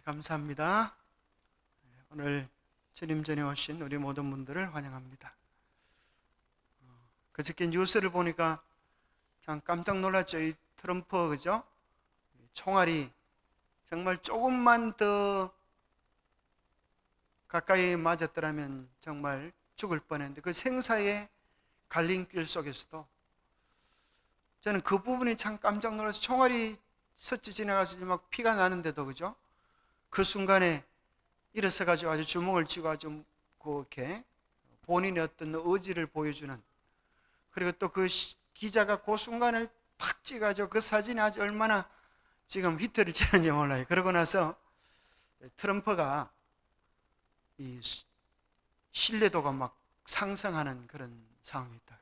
감사합니다. 오늘 주님 전에 오신 우리 모든 분들을 환영합니다. 그저께 뉴스를 보니까 참 깜짝 놀랐죠. 이 트럼프, 그죠? 총알이 정말 조금만 더 가까이 맞았더라면 정말 죽을 뻔했는데, 그 생사의 갈림길 속에서도 저는 그 부분이 참 깜짝 놀라서, 총알이 스쳐 지나가서 막 피가 나는데도, 그죠? 그 순간에 일어서가지고 아주 주먹을 쥐고 아주 그렇게 본인의 어떤 의지를 보여주는, 그리고 또 그 기자가 그 순간을 탁 찍어가지고 그 사진이 아주 얼마나 지금 히트를 치는지 몰라요. 그러고 나서 트럼프가 이 신뢰도가 막 상승하는 그런 상황이 있다.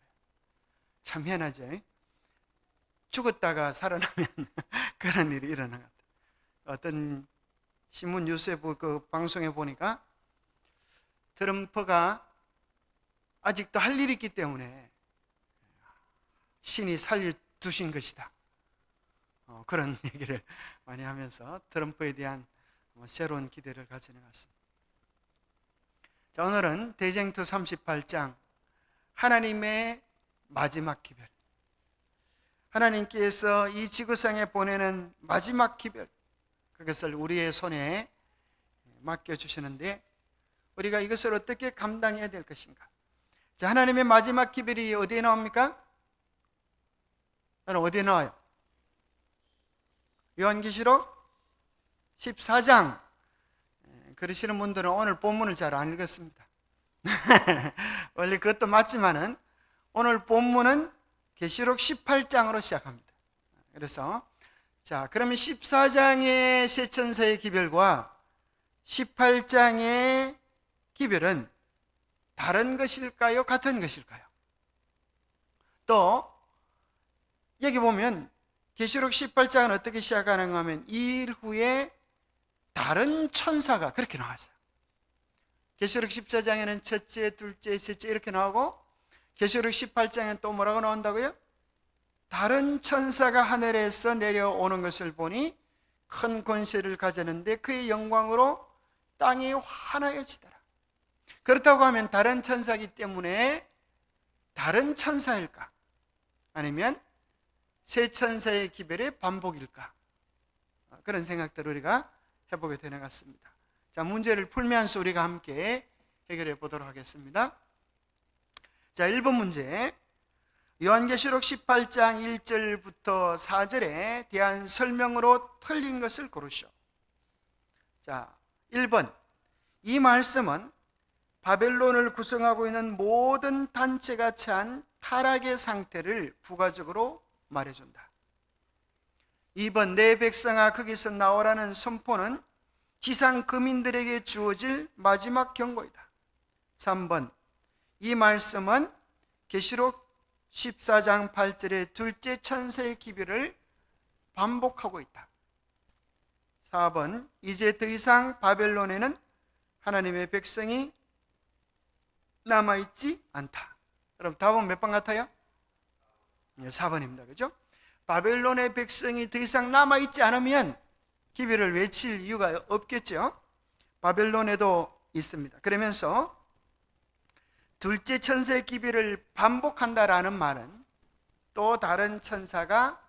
참 희한하죠. 죽었다가 살아나면 그런 일이 일어나는 것 같아요. 어떤 신문 뉴스에 그 방송에 보니까 트럼프가 아직도 할 일이 있기 때문에 신이 살려두신 것이다, 그런 얘기를 많이 하면서 트럼프에 대한 새로운 기대를 가지는 것 같습니다. 자, 오늘은 대쟁투 38장 하나님의 마지막 기별, 하나님께서 이 지구상에 보내는 마지막 기별, 그것을 우리의 손에 맡겨주시는데 우리가 이것을 어떻게 감당해야 될 것인가. 자, 하나님의 마지막 기별이 어디에 나옵니까? 어디에 나와요? 요한계시록 14장. 그러시는 분들은 오늘 본문을 잘 안 읽었습니다. 원래 그것도 맞지만은 오늘 본문은 계시록 18장으로 시작합니다. 그래서 자, 그러면 14장의 세 천사의 기별과 18장의 기별은 다른 것일까요? 같은 것일까요? 또 여기 보면 계시록 18장은 어떻게 시작하는가 하면 이 일 후에 다른 천사가 그렇게 나왔어요. 계시록 14장에는 첫째, 둘째, 셋째 이렇게 나오고 계시록 18장에는 또 뭐라고 나온다고요? 다른 천사가 하늘에서 내려오는 것을 보니 큰 권세를 가졌는데 그의 영광으로 땅이 환하여지더라. 그렇다고 하면 다른 천사이기 때문에 다른 천사일까? 아니면 세 천사의 기별의 반복일까? 그런 생각들을 우리가 해보게 되는 것 같습니다. 자, 문제를 풀면서 우리가 함께 해결해 보도록 하겠습니다. 자, 1번 문제, 요한계시록 18장 1절부터 4절에 대한 설명으로 틀린 것을 고르시오. 자, 1번, 이 말씀은 바벨론을 구성하고 있는 모든 단체가 처한 타락의 상태를 부가적으로 말해준다. 2번, 내 백성아 거기서 나오라는 선포는 지상 거민들에게 주어질 마지막 경고이다. 3번, 이 말씀은 계시록 14장 8절의 둘째 천사의 기별을 반복하고 있다. 4번, 이제 더 이상 바벨론에는 하나님의 백성이 남아있지 않다. 그럼 답은 몇 번 같아요? 4번입니다. 그죠? 바벨론의 백성이 더 이상 남아있지 않으면 기별을 외칠 이유가 없겠죠. 바벨론에도 있습니다. 그러면서 둘째 천사의 기별을 반복한다라는 말은 또 다른 천사가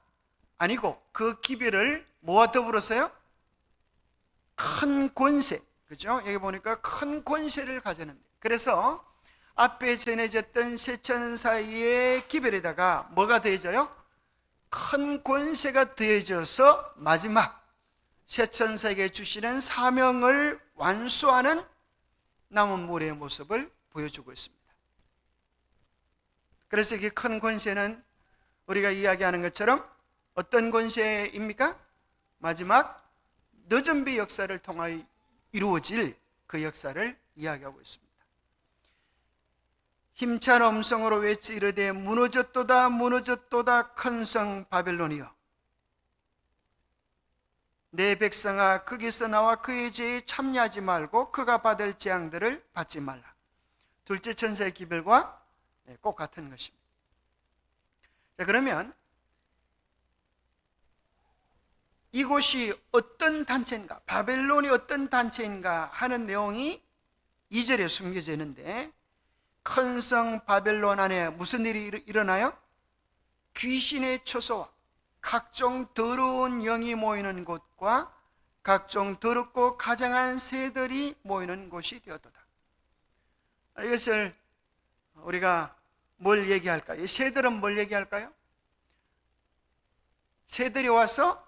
아니고 그 기별을 뭐와 더불어서요? 큰 권세, 그죠? 여기 보니까 큰 권세를 가졌는데, 그래서 앞에 전해졌던 세 천사의 기별에다가 뭐가 더해져요? 큰 권세가 더해져서 마지막 세 천사에게 주시는 사명을 완수하는 남은 무리의 모습을 보여주고 있습니다. 그래서 이 큰 권세는 우리가 이야기하는 것처럼 어떤 권세입니까? 마지막 늦은 비 역사를 통하여 이루어질 그 역사를 이야기하고 있습니다. 힘찬 음성으로 외치 이르되 무너졌도다 무너졌도다 큰 성 바벨론이여, 내 백성아 거기서 나와 그의 죄에 참여하지 말고 그가 받을 재앙들을 받지 말라. 둘째 천사의 기별과 꼭 같은 것입니다. 자, 그러면 이곳이 어떤 단체인가, 바벨론이 어떤 단체인가 하는 내용이 2절에 숨겨져 있는데, 큰 성 바벨론 안에 무슨 일이 일어나요? 귀신의 처소와 각종 더러운 영이 모이는 곳과 각종 더럽고 가장한 새들이 모이는 곳이 되었도다. 이것을 우리가 뭘 얘기할까요? 이 새들은 뭘 얘기할까요? 새들이 와서,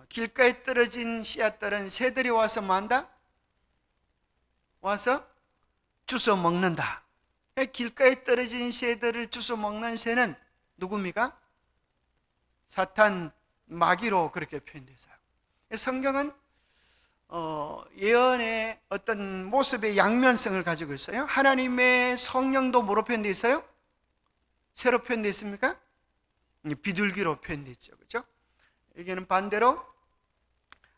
길가에 떨어진 씨앗들은 새들이 와서 만다? 와서 주워 먹는다. 길가에 떨어진 새들을 주워 먹는 새는 누굽니까? 사탄, 마귀로 그렇게 표현되어요. 성경은 예언의 어떤 모습의 양면성을 가지고 있어요. 하나님의 성령도 뭐로 표현되어 있어요? 새로 표현되어 있습니까? 비둘기로 표현되어 있죠. 그렇죠? 여기는 반대로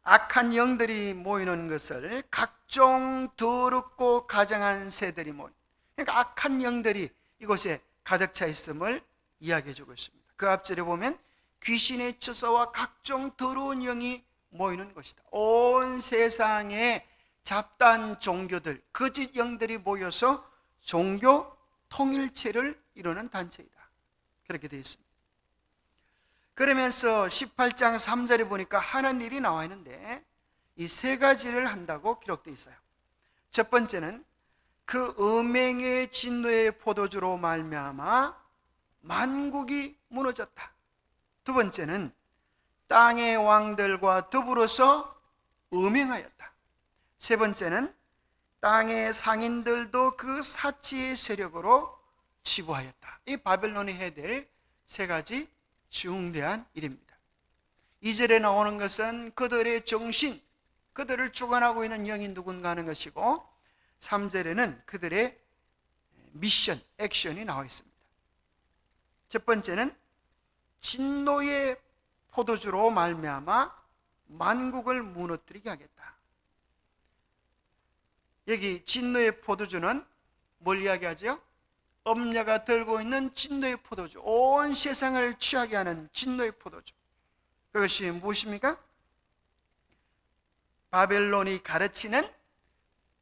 악한 영들이 모이는 것을 각종 더럽고 가장한 새들이 모이는, 그러니까 악한 영들이 이곳에 가득 차 있음을 이야기해 주고 있습니다. 그 앞절에 보면 귀신의 처소와 각종 더러운 영이 모이는 것이다. 온 세상에 잡다한 종교들, 거짓 영들이 모여서 종교 통일체를 이루는 단체이다. 그렇게 되어 있습니다. 그러면서 18장 3절에 보니까 하는 일이 나와 있는데, 이 세 가지를 한다고 기록되어 있어요. 첫 번째는 그 음행의 진노의 포도주로 말미암아 만국이 무너졌다. 두 번째는 땅의 왕들과 더불어서 음행하였다. 세 번째는 땅의 상인들도 그 사치의 세력으로 치부하였다. 이 바벨론이 해야 될 세 가지 중대한 일입니다. 2절에 나오는 것은 그들의 정신, 그들을 주관하고 있는 영이 누군가 하는 것이고, 3절에는 그들의 미션, 액션이 나와 있습니다. 첫 번째는 진노의 포도주로 말미암아 만국을 무너뜨리게 하겠다. 여기 진노의 포도주는 뭘 이야기하죠? 엄려가 들고 있는 진노의 포도주, 온 세상을 취하게 하는 진노의 포도주. 그것이 무엇입니까? 바벨론이 가르치는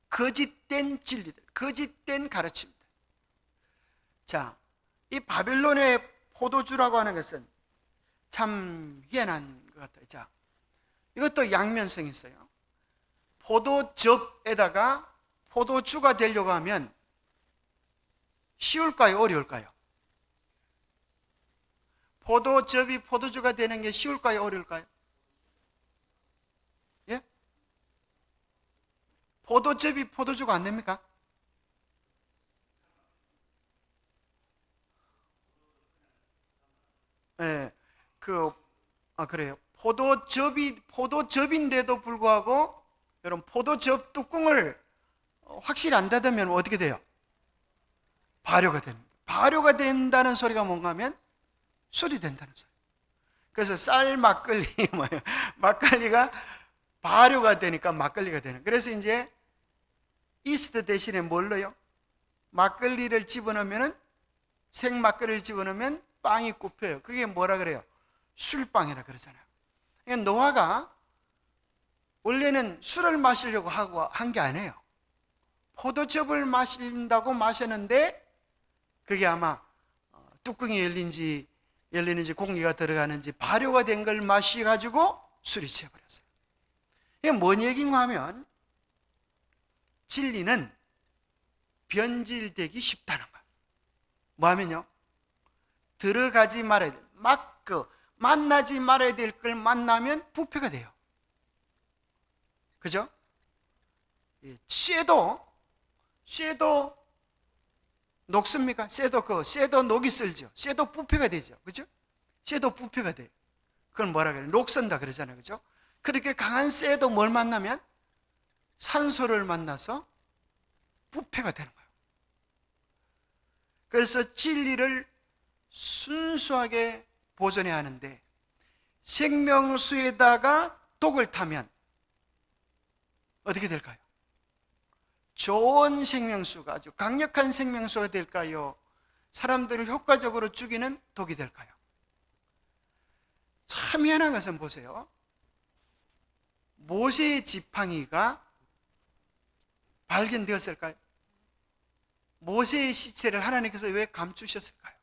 거짓된 진리들, 거짓된 가르침들. 자, 이 바벨론의 포도주라고 하는 것은 참 희한한 것 같아요. 자, 이것도 양면성이 있어요. 포도즙에다가 포도주가 되려고 하면 쉬울까요? 어려울까요? 포도즙이 포도주가 되는 게 쉬울까요? 어려울까요? 예? 포도즙이 포도주가 안 됩니까? 예, 그래요. 포도즙인데도 불구하고, 여러분, 포도즙 뚜껑을 확실히 안 닫으면 어떻게 돼요? 발효가 됩니다. 발효가 된다는 소리가 뭔가 하면 술이 된다는 소리. 그래서 쌀 막걸리, 뭐예요? 막걸리가 발효가 되니까 막걸리가 되는. 그래서 이제 이스트 대신에 뭘 넣어요? 막걸리를 집어넣으면, 생 막걸리를 집어넣으면 빵이 굽혀요. 그게 뭐라 그래요? 술빵이라 그러잖아요. 그러니까 노아가 원래는 술을 마시려고 하고 한 게 아니에요. 포도즙을 마신다고 마셨는데, 그게 아마 뚜껑이 열리는지 공기가 들어가는지 발효가 된 걸 마셔가지고 술이 취해버렸어요. 이게 뭔 얘기인가 하면, 진리는 변질되기 쉽다는 거예요. 뭐 하면요? 들어가지 말아야 돼. 만나지 말아야 될 걸 만나면 부패가 돼요. 그죠? 쇠도 녹습니까? 쇠도 녹이 쓸죠. 쇠도 부패가 되죠. 그죠? 쇠도 부패가 돼요. 그걸 뭐라 그래요? 녹선다 그러잖아요. 그죠? 그렇게 강한 쇠도 뭘 만나면 산소를 만나서 부패가 되는 거예요. 그래서 진리를 순수하게 보존해야 하는데, 생명수에다가 독을 타면 어떻게 될까요? 좋은 생명수가, 아주 강력한 생명수가 될까요? 사람들을 효과적으로 죽이는 독이 될까요? 참 희한한 것은 보세요. 모세의 지팡이가 발견되었을까요? 모세의 시체를 하나님께서 왜 감추셨을까요?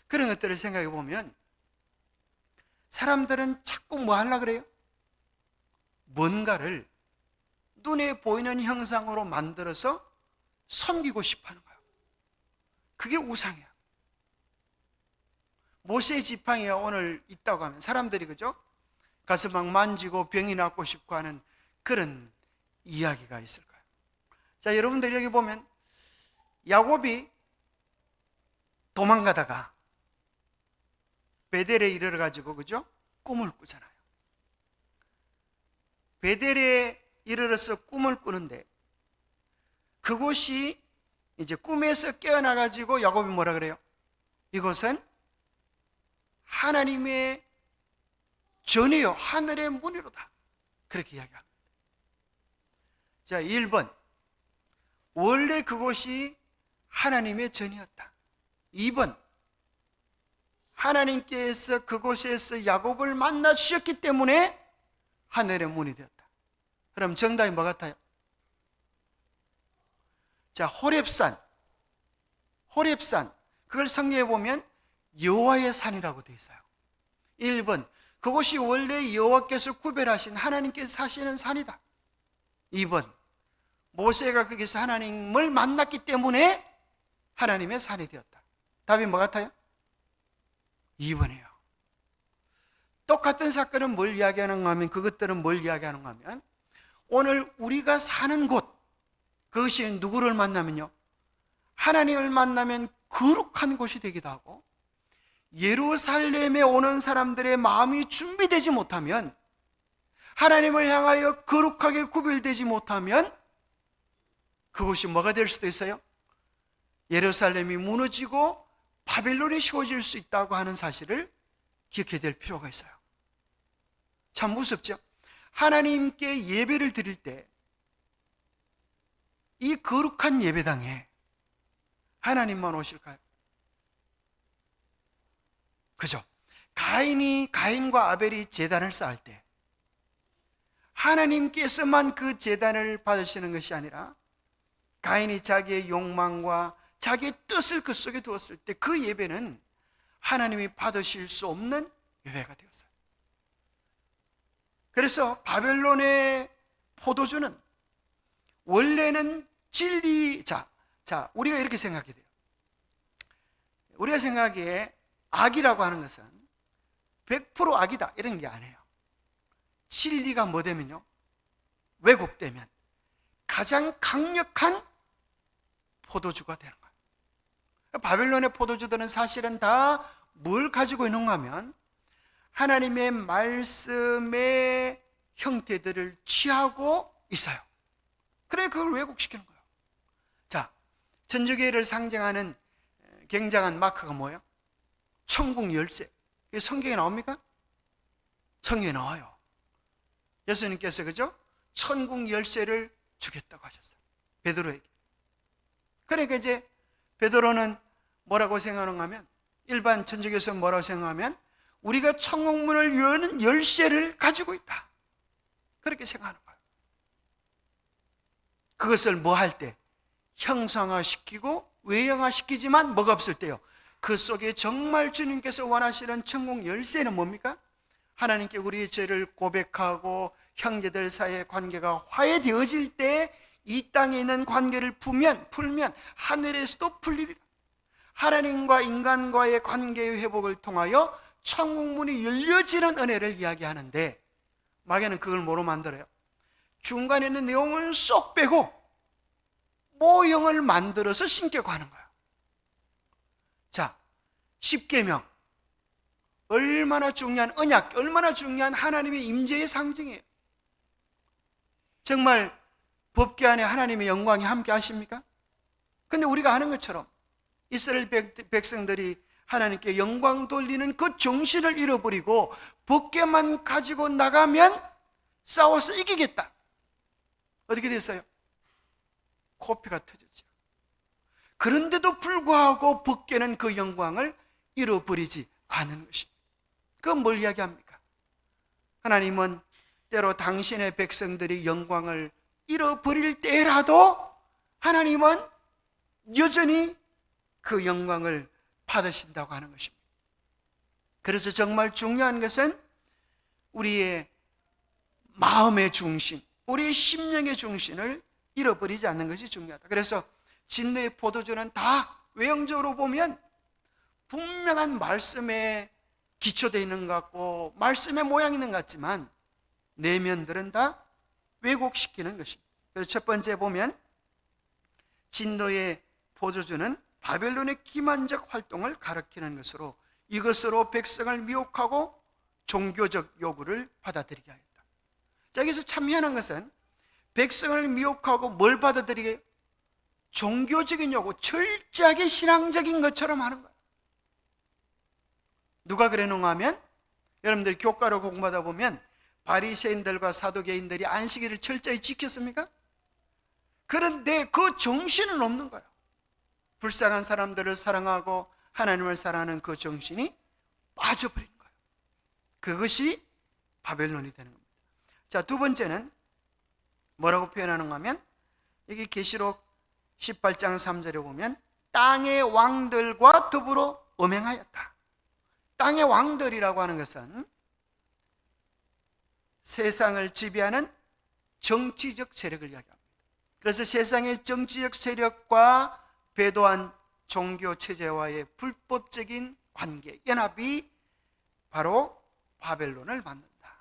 그런 것들을 생각해 보면 사람들은 자꾸 뭐 하려고 그래요? 뭔가를 눈에 보이는 형상으로 만들어서 섬기고 싶어 하는 거예요. 그게 우상이야. 모세의 지팡이가 오늘 있다고 하면 사람들이 그죠? 가서 막 만지고 병이 낫고 싶고 하는 그런 이야기가 있을 거예요. 자, 여러분들 여기 보면 야곱이 도망가다가 베델에 이르러 가지고 그죠? 꿈을 꾸잖아요. 베델에 이르러서 꿈을 꾸는데 그곳이 이제 꿈에서 깨어나 가지고 야곱이 뭐라 그래요? 이곳은 하나님의 전이요 하늘의 문이로다. 그렇게 이야기합니다. 자, 1번. 원래 그곳이 하나님의 전이었다. 2번. 하나님께서 그곳에서 야곱을 만나 주셨기 때문에 하늘의 문이 되었다. 그럼 정답이 뭐 같아요? 자, 호렙산. 그걸 성경에 보면 여호와의 산이라고 되어 있어요. 1번. 그곳이 원래 여호와께서 구별하신 하나님께서 사시는 산이다. 2번. 모세가 거기서 하나님을 만났기 때문에 하나님의 산이 되었다. 답이 뭐 같아요? 2번이에요. 똑같은 사건은 뭘 이야기하는가 하면 그것들은 뭘 이야기하는가 하면 오늘 우리가 사는 곳 그것이 누구를 만나면요 하나님을 만나면 거룩한 곳이 되기도 하고 예루살렘에 오는 사람들의 마음이 준비되지 못하면 하나님을 향하여 거룩하게 구별되지 못하면 그곳이 뭐가 될 수도 있어요? 예루살렘이 무너지고 바벨론이 세워질 수 있다고 하는 사실을 기억해야 될 필요가 있어요. 참 무섭죠? 하나님께 예배를 드릴 때 이 거룩한 예배당에 하나님만 오실까요? 그죠? 가인과 아벨이 제단을 쌓을 때 하나님께서만 그 제단을 받으시는 것이 아니라 가인이 자기의 욕망과 자기의 뜻을 그 속에 두었을 때 그 예배는 하나님이 받으실 수 없는 예배가 되었어요. 그래서 바벨론의 포도주는 원래는 우리가 이렇게 생각해야 돼요. 우리가 생각하기에 악이라고 하는 것은 100% 악이다 이런 게 아니에요. 진리가 뭐 되면요? 왜곡되면 가장 강력한 포도주가 되는 거예요. 바벨론의 포도주들은 사실은 다 뭘 가지고 있는가 하면 하나님의 말씀의 형태들을 취하고 있어요. 그래 그걸 왜곡시키는 거예요. 자, 천주교회를 상징하는 굉장한 마크가 뭐예요? 천국 열쇠. 이게 성경에 나옵니까? 성경에 나와요. 예수님께서 그죠? 천국 열쇠를 주겠다고 하셨어요. 베드로에게. 그러니까 이제 베드로는 뭐라고 생각하는가 하면 일반 천주교에서 뭐라고 생각하면 우리가 천국문을 여는 열쇠를 가지고 있다. 그렇게 생각하는 거예요. 그것을 뭐 할 때? 형상화시키고 외형화시키지만 뭐가 없을 때요? 그 속에 정말 주님께서 원하시는 천국 열쇠는 뭡니까? 하나님께 우리의 죄를 고백하고 형제들 사이의 관계가 화해되어질 때 이 땅에 있는 관계를 풀면 하늘에서도 풀리리라. 하나님과 인간과의 관계의 회복을 통하여 천국문이 열려지는 은혜를 이야기하는데 마귀는 그걸 뭐로 만들어요? 중간에 있는 내용을 쏙 빼고 모형을 만들어서 신격화 하는 거예요. 자, 십계명 얼마나 중요한 언약, 얼마나 중요한 하나님의 임재의 상징이에요. 정말 법궤 안에 하나님의 영광이 함께 하십니까? 근데 우리가 아는 것처럼 이스라엘 백성들이 하나님께 영광 돌리는 그 정신을 잃어버리고 법궤만 가지고 나가면 싸워서 이기겠다. 어떻게 됐어요? 코피가 터졌죠. 그런데도 불구하고 법궤는 그 영광을 잃어버리지 않은 것입니다. 그건 뭘 이야기합니까? 하나님은 때로 당신의 백성들이 영광을 잃어버릴 때라도 하나님은 여전히 그 영광을 받으신다고 하는 것입니다. 그래서 정말 중요한 것은 우리의 마음의 중심, 우리의 심령의 중심을 잃어버리지 않는 것이 중요하다. 그래서 진노의 포도주는 다 외형적으로 보면 분명한 말씀에 기초되어 있는 것 같고 말씀의 모양이 있는 것 같지만 내면들은 다 왜곡시키는 것입니다. 그래서 첫 번째 보면 진노의 포도주는 바벨론의 기만적 활동을 가리키는 것으로 이것으로 백성을 미혹하고 종교적 요구를 받아들이게 하였다. 자, 여기서 참 희한한 것은 백성을 미혹하고 뭘 받아들이게? 종교적인 요구, 철저하게 신앙적인 것처럼 하는 거예요. 누가 그래놓은가 하면 여러분들이 교과로 공부하다 보면 바리새인들과 사두개인들이 안식일을 철저히 지켰습니까? 그런데 그 정신은 없는 거예요. 불쌍한 사람들을 사랑하고 하나님을 사랑하는 그 정신이 빠져버린 거예요. 그것이 바벨론이 되는 겁니다. 자, 두 번째는 뭐라고 표현하는가 하면 여기 계시록 18장 3절에 보면 땅의 왕들과 더불어 음행하였다. 땅의 왕들이라고 하는 것은 세상을 지배하는 정치적 세력을 이야기합니다. 그래서 세상의 정치적 세력과 배도한 종교 체제와의 불법적인 관계, 연합이 바로 바벨론을 만든다.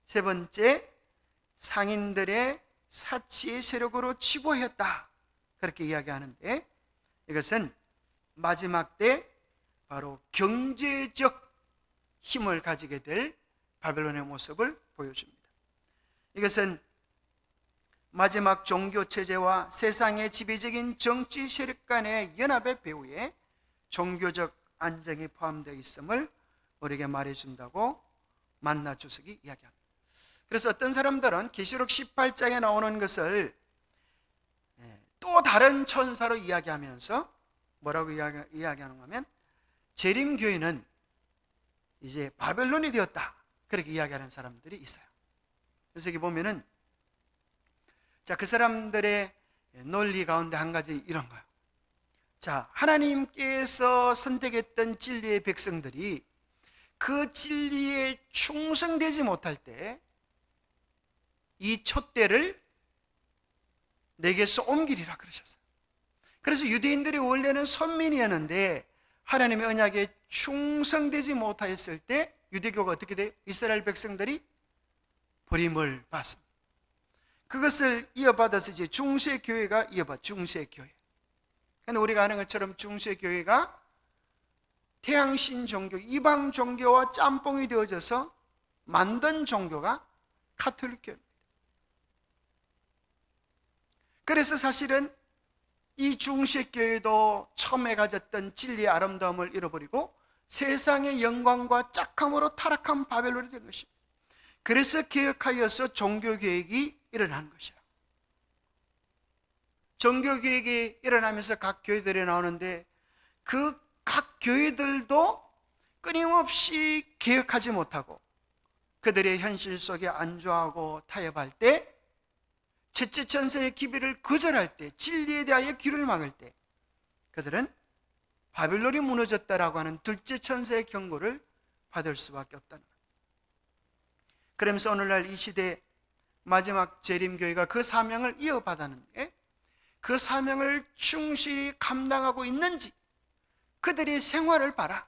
세 번째, 상인들의 사치의 세력으로 치부하였다. 그렇게 이야기하는데 이것은 마지막 때 바로 경제적 힘을 가지게 될 바벨론의 모습을 보여줍니다. 이것은 마지막 종교체제와 세상의 지배적인 정치 세력 간의 연합의 배후에 종교적 안정이 포함되어 있음을 우리에게 말해준다고 만나 주석이 이야기합니다. 그래서 어떤 사람들은 계시록 18장에 나오는 것을 또 다른 천사로 이야기하면서 뭐라고 이야기하는가 하면 재림교회는 이제 바벨론이 되었다, 그렇게 이야기하는 사람들이 있어요. 그래서 여기 보면은 자, 그 사람들의 논리 가운데 한 가지 이런 거예요. 자, 하나님께서 선택했던 진리의 백성들이 그 진리에 충성되지 못할 때 이 촛대를 내게서 옮기리라 그러셨어요. 그래서 유대인들이 원래는 선민이었는데 하나님의 언약에 충성되지 못하였을 때 유대교가 어떻게 돼요? 이스라엘 백성들이 버림을 받습니다. 그것을 이어받아서 이제 중세교회가 중세교회. 근데 우리가 아는 것처럼 중세교회가 태양신 종교, 이방 종교와 짬뽕이 되어져서 만든 종교가 가톨릭교회입니다. 그래서 사실은 이 중세교회도 처음에 가졌던 진리의 아름다움을 잃어버리고 세상의 영광과 짝함으로 타락한 바벨론이 된 것입니다. 그래서 개혁하여서 종교개혁이 일어난 것이에요. 종교개혁이 일어나면서 각 교회들이 나오는데 그 각 교회들도 끊임없이 개혁하지 못하고 그들의 현실 속에 안주하고 타협할 때, 첫째 천사의 기별을 거절할 때, 진리에 대하여 귀를 막을 때 그들은 바벨론이 무너졌다라고 하는 둘째 천사의 경고를 받을 수밖에 없다는 거예요. 그러면서 오늘날 이 시대 마지막 재림교회가 그 사명을 이어받았는데 그 사명을 충실히 감당하고 있는지 그들의 생활을 봐라.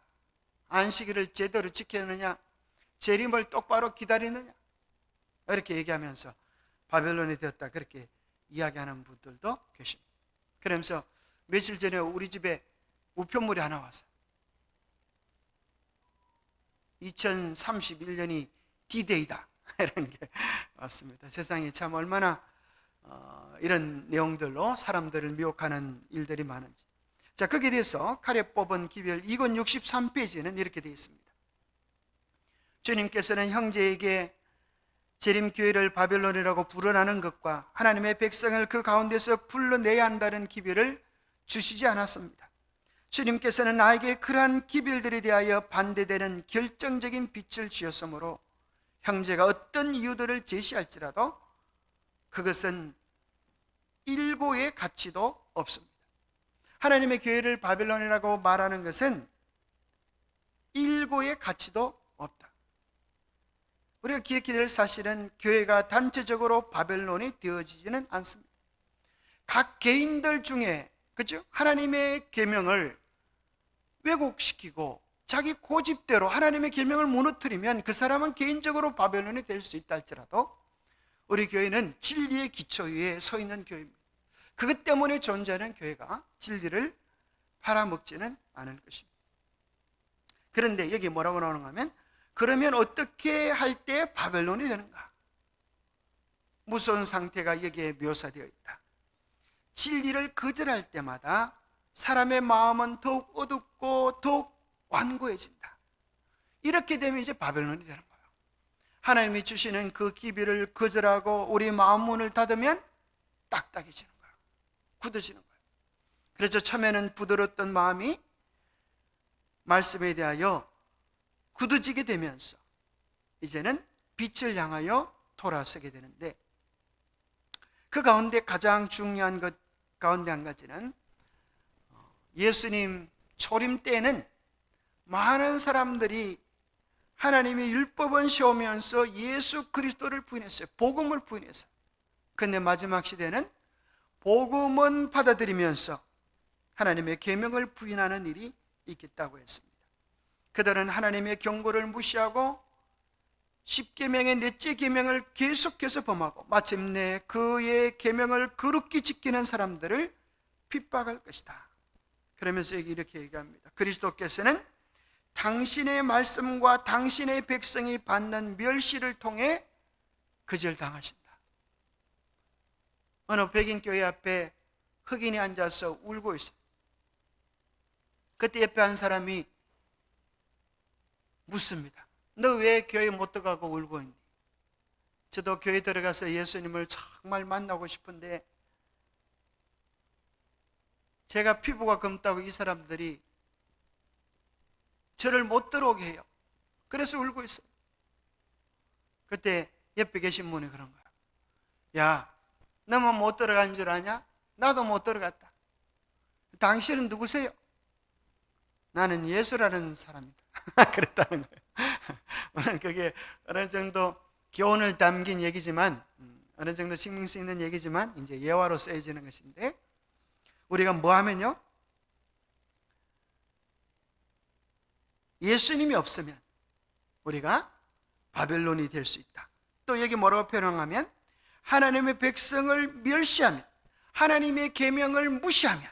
안식일을 제대로 지키느냐, 재림을 똑바로 기다리느냐, 이렇게 얘기하면서 바벨론이 되었다, 그렇게 이야기하는 분들도 계십니다. 그러면서 며칠 전에 우리 집에 우편물이 하나 왔어요. 2031년이 D-Day다 이런 게 왔습니다. 세상이 참 얼마나 이런 내용들로 사람들을 미혹하는 일들이 많은지. 자, 거기에 대해서 칼에 뽑은 기별 2권 63페이지에는 이렇게 되어 있습니다. 주님께서는 형제에게 재림교회를 바벨론이라고 불어나는 것과 하나님의 백성을 그 가운데서 불러내야 한다는 기별을 주시지 않았습니다. 주님께서는 나에게 그러한 기별들에 대하여 반대되는 결정적인 빛을 주셨으므로 형제가 어떤 이유들을 제시할지라도 그것은 일고의 가치도 없습니다. 하나님의 교회를 바벨론이라고 말하는 것은 일고의 가치도 없다. 우리가 기억해야 될 사실은 교회가 단체적으로 바벨론이 되어지지는 않습니다. 각 개인들 중에, 그죠? 하나님의 계명을 왜곡시키고 자기 고집대로 하나님의 계명을 무너뜨리면 그 사람은 개인적으로 바벨론이 될 수 있다 할지라도 우리 교회는 진리의 기초 위에 서 있는 교회입니다. 그것 때문에 존재하는 교회가 진리를 팔아먹지는 않을 것입니다. 그런데 여기 뭐라고 나오는가 하면, 그러면 어떻게 할 때 바벨론이 되는가? 무서운 상태가 여기에 묘사되어 있다. 진리를 거절할 때마다 사람의 마음은 더욱 어둡고 더욱 완고해진다. 이렇게 되면 이제 바벨론이 되는 거예요. 하나님이 주시는 그 기별을 거절하고 우리 마음 문을 닫으면 딱딱해지는 거예요. 굳어지는 거예요. 그래서 처음에는 부드러웠던 마음이 말씀에 대하여 굳어지게 되면서 이제는 빛을 향하여 돌아서게 되는데, 그 가운데 가장 중요한 것 가운데 한 가지는 예수님 초림 때에는 많은 사람들이 하나님의 율법은 세우면서 예수 그리스도를 부인했어요. 복음을 부인했어요. 그런데 마지막 시대는 복음은 받아들이면서 하나님의 계명을 부인하는 일이 있겠다고 했습니다. 그들은 하나님의 경고를 무시하고 십계명의 넷째 계명을 계속해서 범하고 마침내 그의 계명을 거룩히 지키는 사람들을 핍박할 것이다. 그러면서 이렇게 얘기합니다. 그리스도께서는 당신의 말씀과 당신의 백성이 받는 멸시를 통해 거절당하신다. 어느 백인 교회 앞에 흑인이 앉아서 울고 있어요. 그때 옆에 한 사람이 묻습니다. 너 왜 교회 못 들어가고 울고 있니? 저도 교회 들어가서 예수님을 정말 만나고 싶은데 제가 피부가 검다고 이 사람들이 저를 못 들어오게 해요. 그래서 울고 있어요. 그때 옆에 계신 분이 그런 거야. 야, 너만 못 들어간 줄 아냐? 나도 못 들어갔다. 당신은 누구세요? 나는 예수라는 사람이다. 그랬다는 거예요. 그게 어느 정도 교훈을 담긴 얘기지만, 어느 정도 신빙성 있는 얘기지만 이제 예화로 쓰여지는 것인데, 우리가 뭐 하면요, 예수님이 없으면 우리가 바벨론이 될 수 있다. 또 여기 뭐라고 표현하면, 하나님의 백성을 멸시하면, 하나님의 계명을 무시하면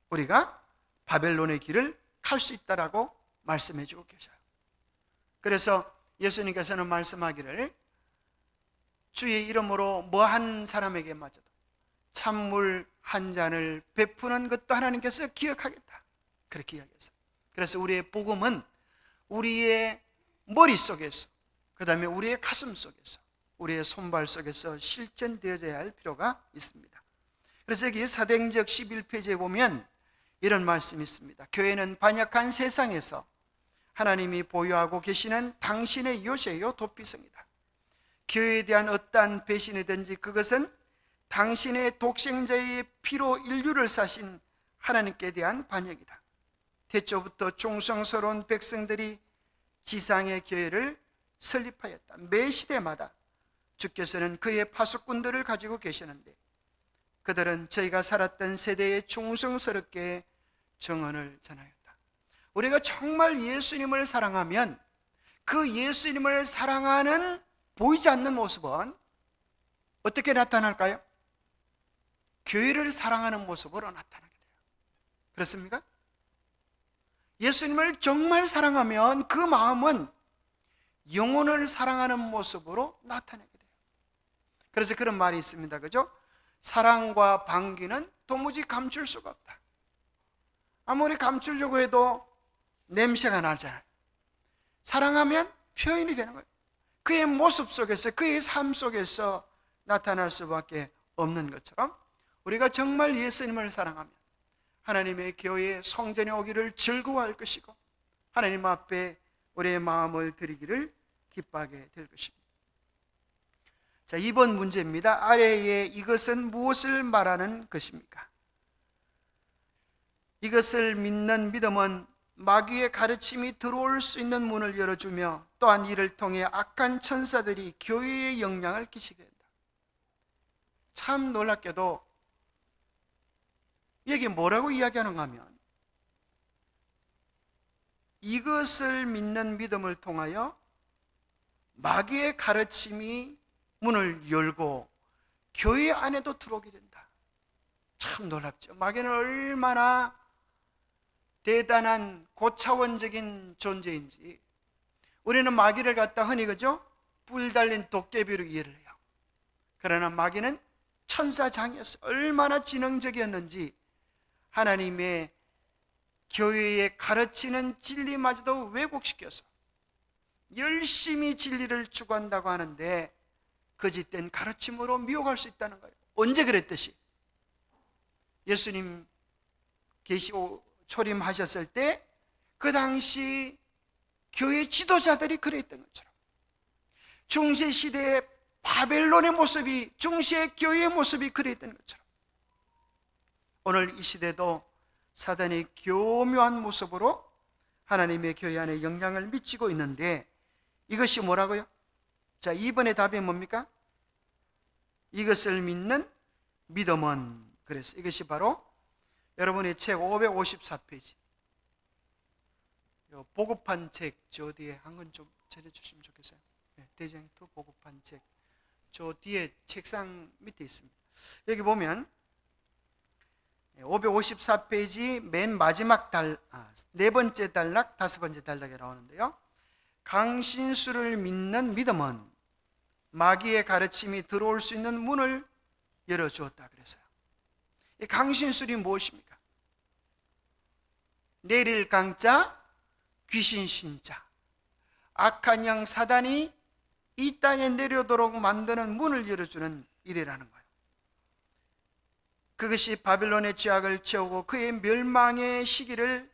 우리가 바벨론의 길을 갈 수 있다라고 말씀해 주고 계셔요. 그래서 예수님께서는 말씀하기를, 주의 이름으로 뭐 한 사람에게마저도 찬물 한 잔을 베푸는 것도 하나님께서 기억하겠다, 그렇게 이야기했어요. 그래서 우리의 복음은 우리의 머릿속에서, 그 다음에 우리의 가슴 속에서, 우리의 손발 속에서 실천되어져야 할 필요가 있습니다. 그래서 여기 사도행적 11페이지에 보면 이런 말씀이 있습니다. 교회는 반역한 세상에서 하나님이 보유하고 계시는 당신의 요새요 도피성이다. 교회에 대한 어떠한 배신이든지 그것은 당신의 독생자의 피로 인류를 사신 하나님께 대한 반역이다. 태초부터 충성스러운 백성들이 지상의 교회를 설립하였다. 매 시대마다 주께서는 그의 파수꾼들을 가지고 계시는데 그들은 저희가 살았던 세대에 충성스럽게 정언을 전하였다. 우리가 정말 예수님을 사랑하면 그 예수님을 사랑하는 보이지 않는 모습은 어떻게 나타날까요? 교회를 사랑하는 모습으로 나타나게 돼요. 그렇습니까? 예수님을 정말 사랑하면 그 마음은 영혼을 사랑하는 모습으로 나타나게 돼요. 그래서 그런 말이 있습니다. 그죠? 사랑과 반기는 도무지 감출 수가 없다. 아무리 감추려고 해도 냄새가 나잖아요. 사랑하면 표현이 되는 거예요. 그의 모습 속에서, 그의 삶 속에서 나타날 수밖에 없는 것처럼 우리가 정말 예수님을 사랑하면 하나님의 교회 성전에 오기를 즐거워할 것이고 하나님 앞에 우리의 마음을 드리기를 기뻐하게 될 것입니다. 자, 2번 문제입니다. 아래에 이것은 무엇을 말하는 것입니까? 이것을 믿는 믿음은 마귀의 가르침이 들어올 수 있는 문을 열어주며 또한 이를 통해 악한 천사들이 교회에 영향을 끼치게 된다. 참 놀랍게도 여기 뭐라고 이야기하는가 하면 이것을 믿는 믿음을 통하여 마귀의 가르침이 문을 열고 교회 안에도 들어오게 된다. 참 놀랍죠. 마귀는 얼마나 대단한 고차원적인 존재인지 우리는 마귀를 갖다 흔히 그죠? 뿔 달린 도깨비로 이해를 해요. 그러나 마귀는 천사장이었어요. 얼마나 지능적이었는지 하나님의 교회에 가르치는 진리마저도 왜곡시켜서 열심히 진리를 추구한다고 하는데 거짓된 가르침으로 미혹할 수 있다는 거예요. 언제 그랬듯이 예수님 계시고 초림하셨을 때 그 당시 교회 지도자들이 그랬던 것처럼 중세시대의 바벨론의 모습이 중세 교회의 모습이 그랬던 것처럼 오늘 이 시대도 사단이 교묘한 모습으로 하나님의 교회 안에 영향을 미치고 있는데 이것이 뭐라고요? 자, 2번의 답이 뭡니까? 이것을 믿는 믿음은, 그래서 이것이 바로 여러분의 책 554페이지 보급한 책 저 뒤에 한 권 좀 전해주시면 좋겠어요. 대장투 보급한 책 저 뒤에 책상 밑에 있습니다. 여기 보면 554페이지 맨 마지막 네 번째 단락, 다섯 번째 단락에 나오는데요. 강신수를 믿는 믿음은 마귀의 가르침이 들어올 수 있는 문을 열어주었다 그랬어요. 이 강신술이 무엇입니까? 내릴 강자, 귀신 신자, 악한 영 사단이 이 땅에 내려오도록 만드는 문을 열어주는 일이라는 거예요. 그것이 바빌론의 죄악을 채우고 그의 멸망의 시기를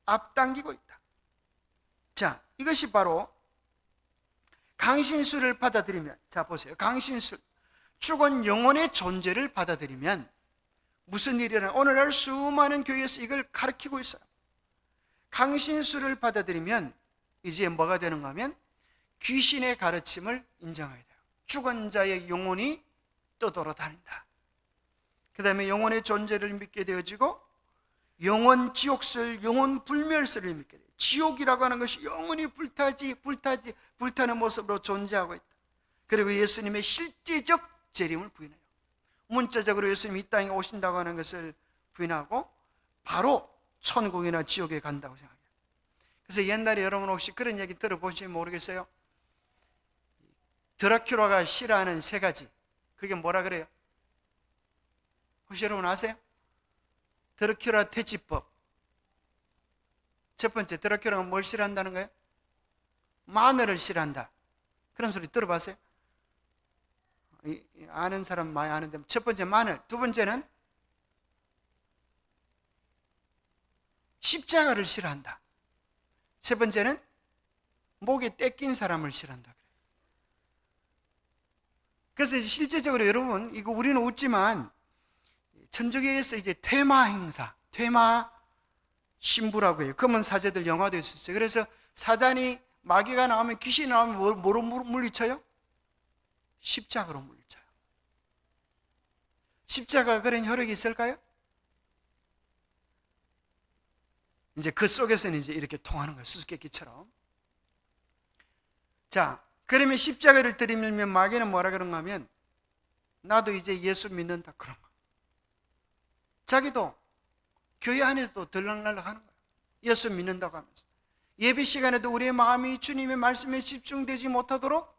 앞당기고 있다. 자, 이것이 바로 강신술을 받아들이면, 자 보세요. 강신술, 죽은 영혼의 존재를 받아들이면 무슨 일이라나 오늘날 수많은 교회에서 이걸 가르치고 있어요. 강신술을 받아들이면 이제 뭐가 되는가 하면 귀신의 가르침을 인정하게 돼요. 죽은 자의 영혼이 떠돌아다닌다. 그 다음에 영혼의 존재를 믿게 되어지고 영혼 지옥설, 영혼 불멸설을 믿게 돼요. 지옥이라고 하는 것이 영원히 불타는 모습으로 존재하고 있다. 그리고 예수님의 실제적 재림을 부인해요. 문자적으로 예수님이 이 땅에 오신다고 하는 것을 부인하고 바로 천국이나 지옥에 간다고 생각해요. 그래서 옛날에 여러분 혹시 그런 얘기 들어보시면 모르겠어요. 드라큘라가 싫어하는 세 가지, 그게 뭐라 그래요? 혹시 여러분 아세요? 드라큘라 퇴치법. 첫 번째, 드라큘라가 뭘 싫어한다는 거예요? 마늘을 싫어한다. 그런 소리 들어봤어요? 아는 사람 많이 아는데, 첫 번째 마늘, 두 번째는 십자가를 싫어한다. 세 번째는 목에 떼낀 사람을 싫어한다. 그래서 실제적으로 여러분, 이거 우리는 웃지만 천주교에서 이제 퇴마 행사, 퇴마 신부라고 해요. 검은 사제들 영화도 있었어요. 그래서 사단이, 마귀가 나오면, 귀신이 나오면 뭐로 물리쳐요? 십자가로 물리쳐요. 십자가가 그런 효력이 있을까요? 이제 그 속에서는 이제 이렇게 통하는 거예요. 수수께끼처럼. 자, 그러면 십자가를 들이밀면 마귀는 뭐라 그런가 하면 나도 이제 예수 믿는다 그런 거. 자기도 교회 안에서도 들락날락 하는 거예요. 예수 믿는다고 하면서. 예배 시간에도 우리의 마음이 주님의 말씀에 집중되지 못하도록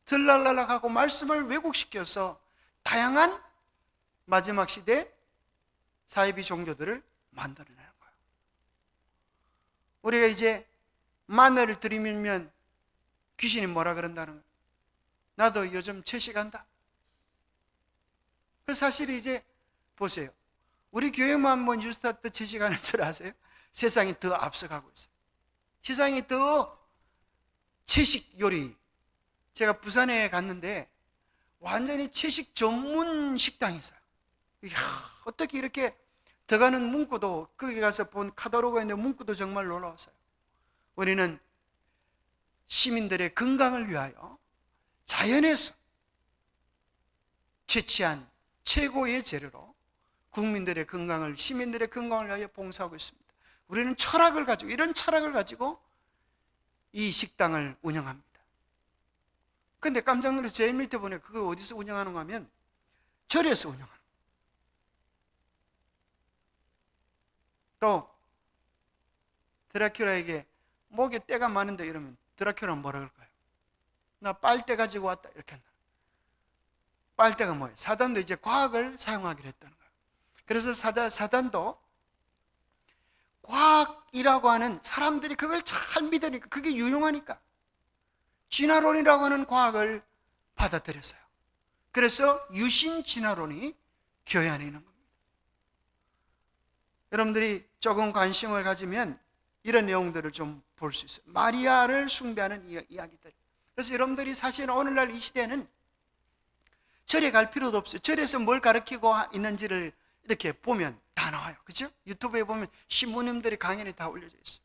들락날락하고 말씀을 왜곡시켜서 다양한 마지막 시대 사이비 종교들을 만들어내는 거예요. 우리가 이제 마늘을 들이밀면 귀신이 뭐라 그런다는 거예요? 나도 요즘 채식한다. 그 사실 이제 보세요. 우리 교회만 뭐 뉴스타트 지식하는 줄 아세요? 세상이 더 앞서가고 있어요. 세상이 더 채식 요리. 제가 부산에 갔는데 완전히 채식 전문 식당이 있어요. 이야, 어떻게 이렇게 들어가는 문구도, 거기 가서 본 카탈로그에 있는 문구도 정말 놀라웠어요. 우리는 시민들의 건강을 위하여 자연에서 채취한 최고의 재료로 국민들의 건강을, 시민들의 건강을 위하여 봉사하고 있습니다. 우리는 철학을 가지고, 이런 철학을 가지고 이 식당을 운영합니다. 근데 깜짝 놀라서 제일 밑에 보니 그걸 어디서 운영하는가 하면 절에서 운영하는 거예요. 또 드라큘라에게 목에 때가 많은데 이러면 드라큘라는 뭐라 그럴까요? 나 빨대 가지고 왔다 이렇게 한다. 빨대가 뭐예요? 사단도 이제 과학을 사용하기로 했다는 거예요. 그래서 사단도 과학이라고 하는, 사람들이 그걸 잘 믿으니까, 그게 유용하니까 진화론이라고 하는 과학을 받아들였어요. 그래서 유신 진화론이 교회 안에 있는 겁니다. 여러분들이 조금 관심을 가지면 이런 내용들을 좀 볼 수 있어요. 마리아를 숭배하는 이야기들. 그래서 여러분들이 사실 오늘날 이 시대는 절에 갈 필요도 없어요. 절에서 뭘 가르치고 있는지를 이렇게 보면 다 나와요. 그렇죠? 유튜브에 보면 신부님들이 강연이 다 올려져 있어요.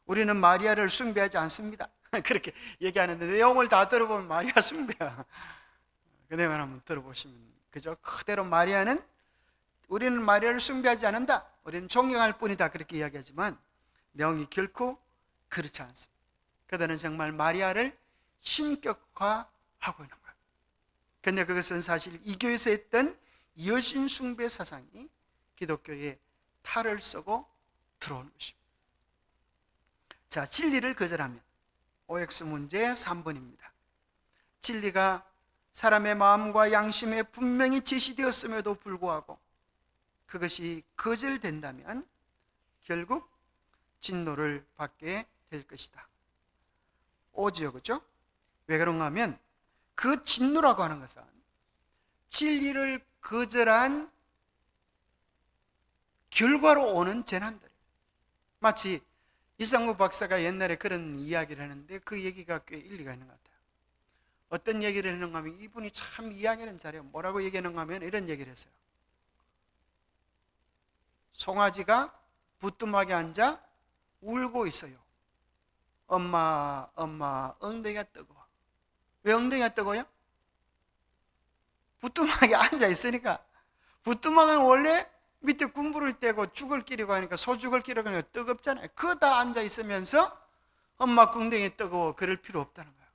우리는 마리아를 숭배하지 않습니다. 그렇게 얘기하는데 내용을 다 들어보면 마리아 숭배야. 그 내용을 한번 들어보시면, 그죠? 그대로 마리아는, 우리는 마리아를 숭배하지 않는다, 우리는 존경할 뿐이다, 그렇게 이야기하지만 내용이 결코 그렇지 않습니다. 그들은 정말 마리아를 신격화하고 있는 거예요. 그런데 그것은 사실 이교에서 했던 여신 숭배 사상이 기독교에 탈을 쓰고 들어오는 것입니다. 자, 진리를 거절하면 OX 문제 3번입니다. 진리가 사람의 마음과 양심에 분명히 제시되었음에도 불구하고 그것이 거절된다면 결국 진노를 받게 될 것이다. 오지요, 그렇죠? 왜 그런가 하면 그 진노라고 하는 것은 진리를 거절한 결과로 오는 재난들. 마치 이상무 박사가 옛날에 그런 이야기를 하는데 그 얘기가 꽤 일리가 있는 것 같아요. 어떤 얘기를 했는가 하면, 이분이 참 이야기하는 잘해요. 뭐라고 얘기하는가 하면 이런 얘기를 했어요. 송아지가 부뚜막에 앉아 울고 있어요. 엄마, 엄마, 엉덩이가 뜨거워. 왜 엉덩이가 뜨거워요? 부뚜막에 앉아 있으니까. 부뚜막은 원래 밑에 군부를 떼고 죽을 끼리고 하니까, 소죽을 끼리고 하니까 뜨겁잖아요. 그거 다 앉아 있으면서 엄마 엉덩이 뜨거워, 그럴 필요 없다는 거예요.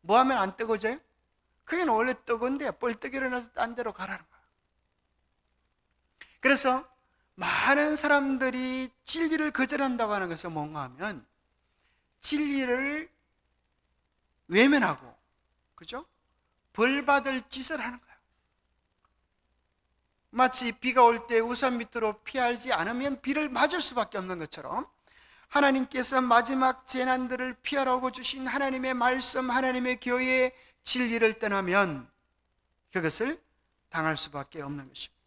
뭐 하면 안 뜨거워져요? 그게 원래 뜨거운데 뻘떡 일어나서 딴 데로 가라는 거예요. 그래서 많은 사람들이 진리를 거절한다고 하는 것은 뭔가 하면 진리를 외면하고, 그죠? 벌 받을 짓을 하는 거예요. 마치 비가 올 때 우산 밑으로 피하지 않으면 비를 맞을 수밖에 없는 것처럼, 하나님께서 마지막 재난들을 피하라고 주신 하나님의 말씀, 하나님의 교회의 진리를 떠나면 그것을 당할 수밖에 없는 것입니다.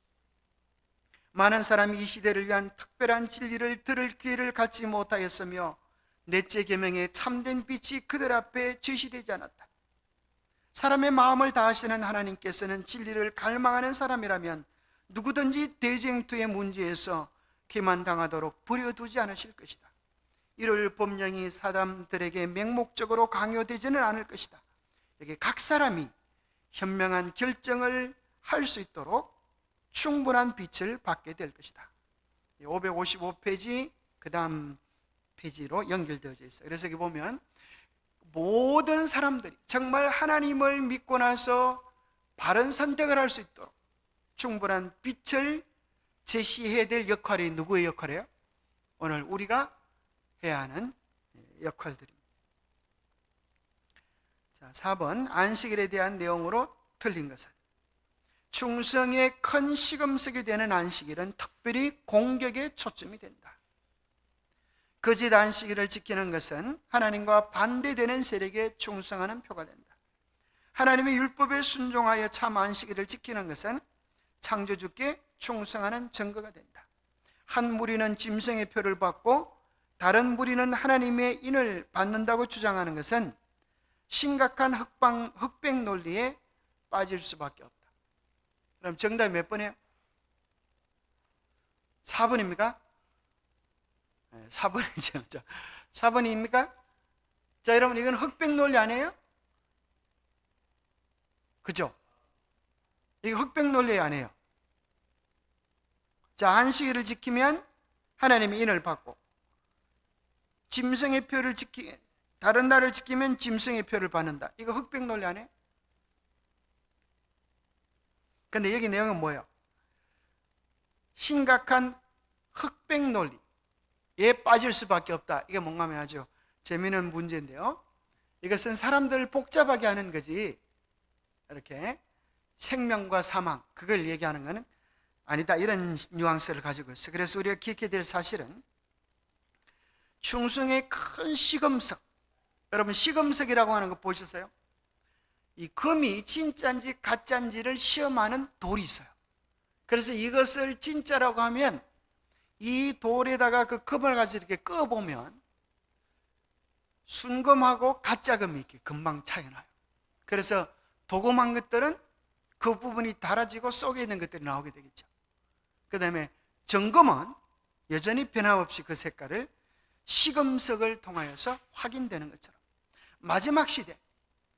많은 사람이 이 시대를 위한 특별한 진리를 들을 기회를 갖지 못하였으며 넷째 계명의 참된 빛이 그들 앞에 제시되지 않았다. 사람의 마음을 다하시는 하나님께서는 진리를 갈망하는 사람이라면 누구든지 대쟁투의 문제에서 기만당하도록 버려두지 않으실 것이다. 이를 법령이 사람들에게 맹목적으로 강요되지는 않을 것이다. 여기 각 사람이 현명한 결정을 할 수 있도록 충분한 빛을 받게 될 것이다. 555페이지 그 다음 페이지로 연결되어 있어요. 그래서 여기 보면 모든 사람들이 정말 하나님을 믿고 나서 바른 선택을 할 수 있도록 충분한 빛을 제시해야 될 역할이 누구의 역할이에요? 오늘 우리가 해야 하는 역할들입니다. 자, 4번 안식일에 대한 내용으로 틀린 것은, 충성의 큰 시금석이 되는 안식일은 특별히 공격에 초점이 된다. 거짓 안식일을 지키는 것은 하나님과 반대되는 세력에 충성하는 표가 된다. 하나님의 율법에 순종하여 참 안식일을 지키는 것은 창조주께 충성하는 증거가 된다. 한 무리는 짐승의 표를 받고 다른 무리는 하나님의 인을 받는다고 주장하는 것은 심각한 흑백 논리에 빠질 수밖에 없다. 그럼 정답이 몇 번이에요? 4번입니까? 4번이죠. 4번입니까? 자, 여러분, 이건 흑백 논리 아니에요? 그죠? 이거 흑백 논리 아니에요. 자, 안식일을 지키면 하나님의 인을 받고, 짐승의 표를 다른 날을 지키면 짐승의 표를 받는다. 이거 흑백 논리 아니에요? 근데 여기 내용은 뭐예요? 심각한 흑백 논리에 빠질 수밖에 없다. 이게 뭔가 하면 아주 재미있는 문제인데요. 이것은 사람들을 복잡하게 하는 거지, 이렇게 생명과 사망, 그걸 얘기하는 것은 아니다, 이런 뉘앙스를 가지고 있어요. 그래서 우리가 기억해야 될 사실은 충성의 큰 시금석, 여러분 시금석이라고 하는 거 보셨어요? 이 금이 진짜인지 가짜인지를 시험하는 돌이 있어요. 그래서 이것을 진짜라고 하면 이 돌에다가 그 금을 가지고 이렇게 꺼보면 순금하고 가짜금이 이렇게 금방 차이가 나요. 그래서 도금한 것들은 그 부분이 달아지고 속에 있는 것들이 나오게 되겠죠. 그 다음에 정금은 여전히 변함없이 그 색깔을 시금석을 통하여서 확인되는 것처럼 마지막 시대,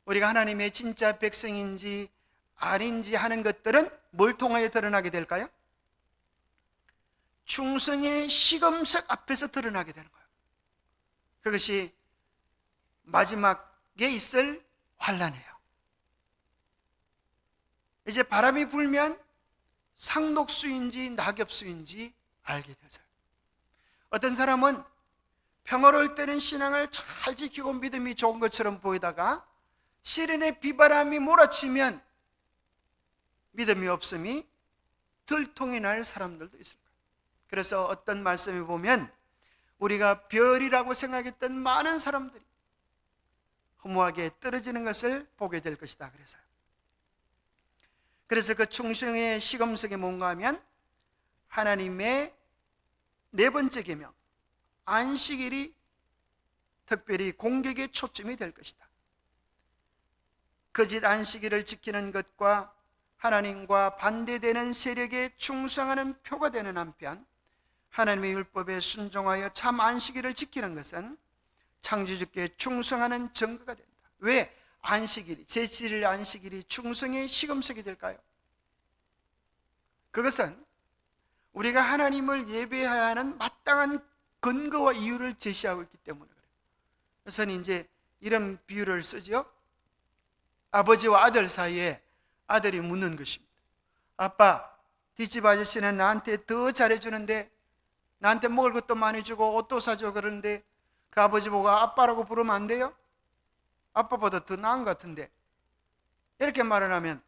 우리가 하나님의 진짜 백성인지 아닌지 하는 것들은 뭘 통하여 드러나게 될까요? 충성의 시금석 앞에서 드러나게 되는 거예요. 그것이 마지막에 있을 환란이에요. 이제 바람이 불면 상독수인지 낙엽수인지 알게 되죠. 어떤 사람은 평화로울 때는 신앙을 잘 지키고 믿음이 좋은 것처럼 보이다가 시련의 비바람이 몰아치면 믿음이 없음이 들통이 날 사람들도 있을 거예요. 그래서 어떤 말씀에 보면 우리가 별이라고 생각했던 많은 사람들이 허무하게 떨어지는 것을 보게 될 것이다. 그래서 그 충성의 시금석이 뭔가 하면 하나님의 네 번째 계명, 안식일이 특별히 공격의 초점이 될 것이다. 거짓 안식일을 지키는 것과 하나님과 반대되는 세력에 충성하는 표가 되는 한편, 하나님의 율법에 순종하여 참 안식일을 지키는 것은 창조주께 충성하는 증거가 된다. 왜 안식일이, 제7일 안식일이 충성의 시금석이 될까요? 그것은 우리가 하나님을 예배해야 하는 마땅한 근거와 이유를 제시하고 있기 때문에 그래요. 그래서 이제 이런 비유를 쓰죠. 아버지와 아들 사이에 아들이 묻는 것입니다. 아빠, 뒷집 아저씨는 나한테 더 잘해주는데, 나한테 먹을 것도 많이 주고 옷도 사줘. 그러는데 그 아버지 보고 아빠라고 부르면 안 돼요? 아빠보다 더 나은 것 같은데. 이렇게 말을 하면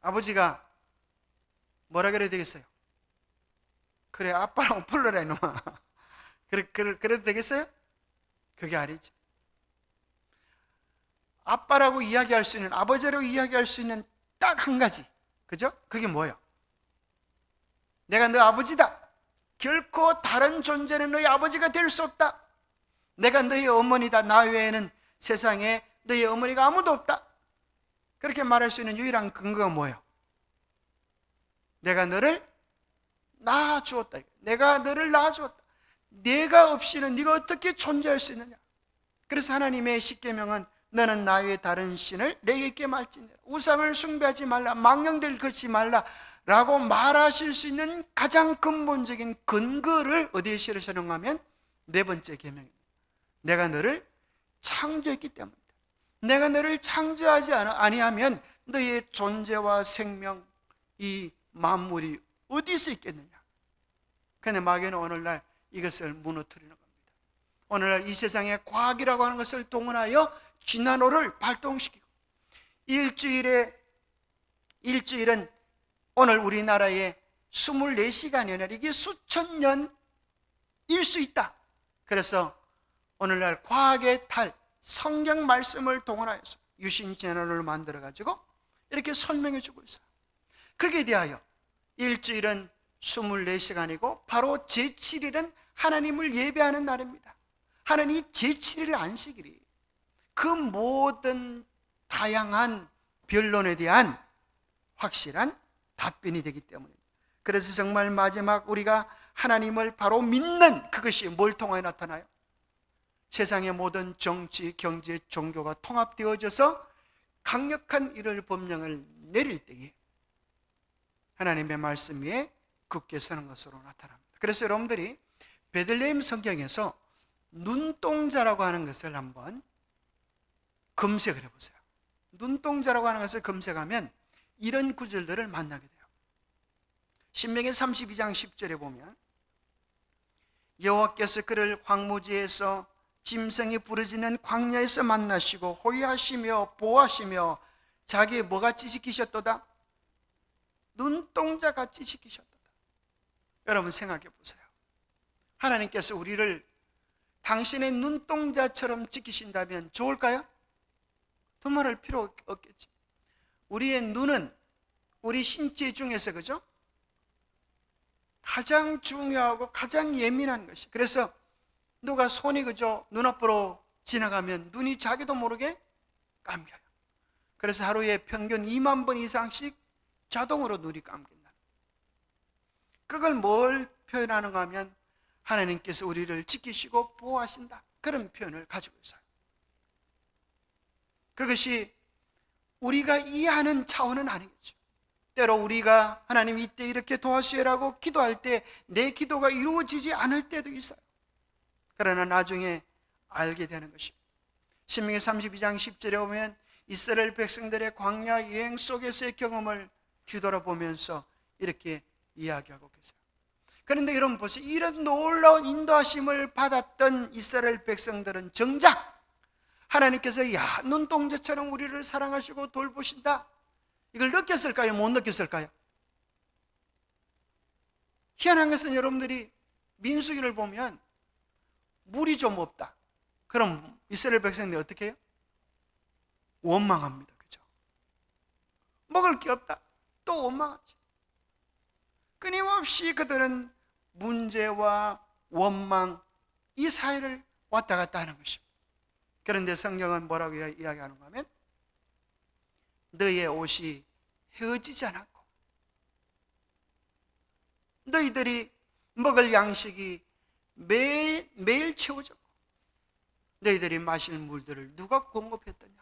아버지가 뭐라 그래야 되겠어요? 그래, 아빠라고 불러라 이놈아. 그래도 되겠어요? 그게 아니죠. 아빠라고 이야기할 수 있는, 아버지라고 이야기할 수 있는 딱 한 가지, 그죠? 그게 뭐예요? 내가 너 아버지다. 결코 다른 존재는 너희 아버지가 될 수 없다. 내가 너희 어머니다. 나 외에는 세상에 너희 어머니가 아무도 없다. 그렇게 말할 수 있는 유일한 근거가 뭐예요? 내가 너를 낳아주었다. 내가 너를 낳아주었다. 내가 없이는 네가 어떻게 존재할 수 있느냐. 그래서 하나님의 십계명은 너는 나 외에 다른 신을 내게 있게 말지니라. 우상을 숭배하지 말라. 망령될 것이 말라 라고 말하실 수 있는 가장 근본적인 근거를 어디에 실으시는가 하면 네 번째 계명입니다. 내가 너를 창조했기 때문이다. 내가 너를 창조하지 아니하면 너의 존재와 생명, 이 만물이 어디서 있겠느냐. 그런데 마귀는 오늘날 이것을 무너뜨리는 겁니다. 오늘날 이 세상에 과학이라고 하는 것을 동원하여 진화론을 발동시키고, 일주일은 오늘 우리나라에 24시간이 아니라 이게 수천 년일 수 있다. 그래서 오늘날 과학의 탈, 성경 말씀을 동원하여서 유신 진화론을 만들어 가지고 이렇게 설명해 주고 있어요. 거기에 대하여 일주일은 24시간이고 바로 제7일은 하나님을 예배하는 날입니다. 하나님 제7일 안식일이 그 모든 다양한 변론에 대한 확실한 답변이 되기 때문입니다. 그래서 정말 마지막 우리가 하나님을 바로 믿는 그것이 뭘 통하여 나타나요? 세상의 모든 정치, 경제, 종교가 통합되어져서 강력한 이를 법령을 내릴 때에 하나님의 말씀 위에 굳게 서는 것으로 나타납니다. 그래서 여러분들이 베들레헴 성경에서 눈동자라고 하는 것을 한번 검색을 해보세요. 눈동자라고 하는 것을 검색하면 이런 구절들을 만나게 돼요. 신명기 32장 10절에 보면 여호와께서 그를 황무지에서 짐승이 부르짖는 광야에서 만나시고 호위하시며 보호하시며 자기의 뭐같이 지키셨도다? 눈동자같이 지키셨도다. 여러분 생각해 보세요. 하나님께서 우리를 당신의 눈동자처럼 지키신다면 좋을까요? 두말할 필요 없겠지. 우리의 눈은 우리 신체 중에서 그죠? 가장 중요하고 가장 예민한 것이. 그래서 누가 손이 그저 눈앞으로 지나가면 눈이 자기도 모르게 감겨요. 그래서 하루에 평균 2만 번 이상씩 자동으로 눈이 감긴다. 그걸 뭘 표현하는가 하면 하나님께서 우리를 지키시고 보호하신다, 그런 표현을 가지고 있어요. 그것이 우리가 이해하는 차원은 아니겠죠. 때로 우리가 하나님 이때 이렇게 도와주시라고 기도할 때 내 기도가 이루어지지 않을 때도 있어요. 그러나 나중에 알게 되는 것입니다. 신명기 32장 10절에 보면 이스라엘 백성들의 광야 여행 속에서의 경험을 뒤돌아보면서 이렇게 이야기하고 계세요. 그런데 여러분 보세요. 이런 놀라운 인도하심을 받았던 이스라엘 백성들은 정작 하나님께서 눈동자처럼 우리를 사랑하시고 돌보신다, 이걸 느꼈을까요? 못 느꼈을까요? 희한한 것은 여러분들이 민수기를 보면 물이 좀 없다. 그럼 이스라엘 백성들이 어떻게 해요? 원망합니다. 그죠? 먹을 게 없다. 또 원망하지. 끊임없이 그들은 문제와 원망, 이 사이를 왔다 갔다 하는 것입니다. 그런데 성경은 뭐라고 이야기하는가 하면 너희의 옷이 헤어지지 않았고 너희들이 먹을 양식이 매일 채워졌고 너희들이 마실 물들을 누가 공급했더냐.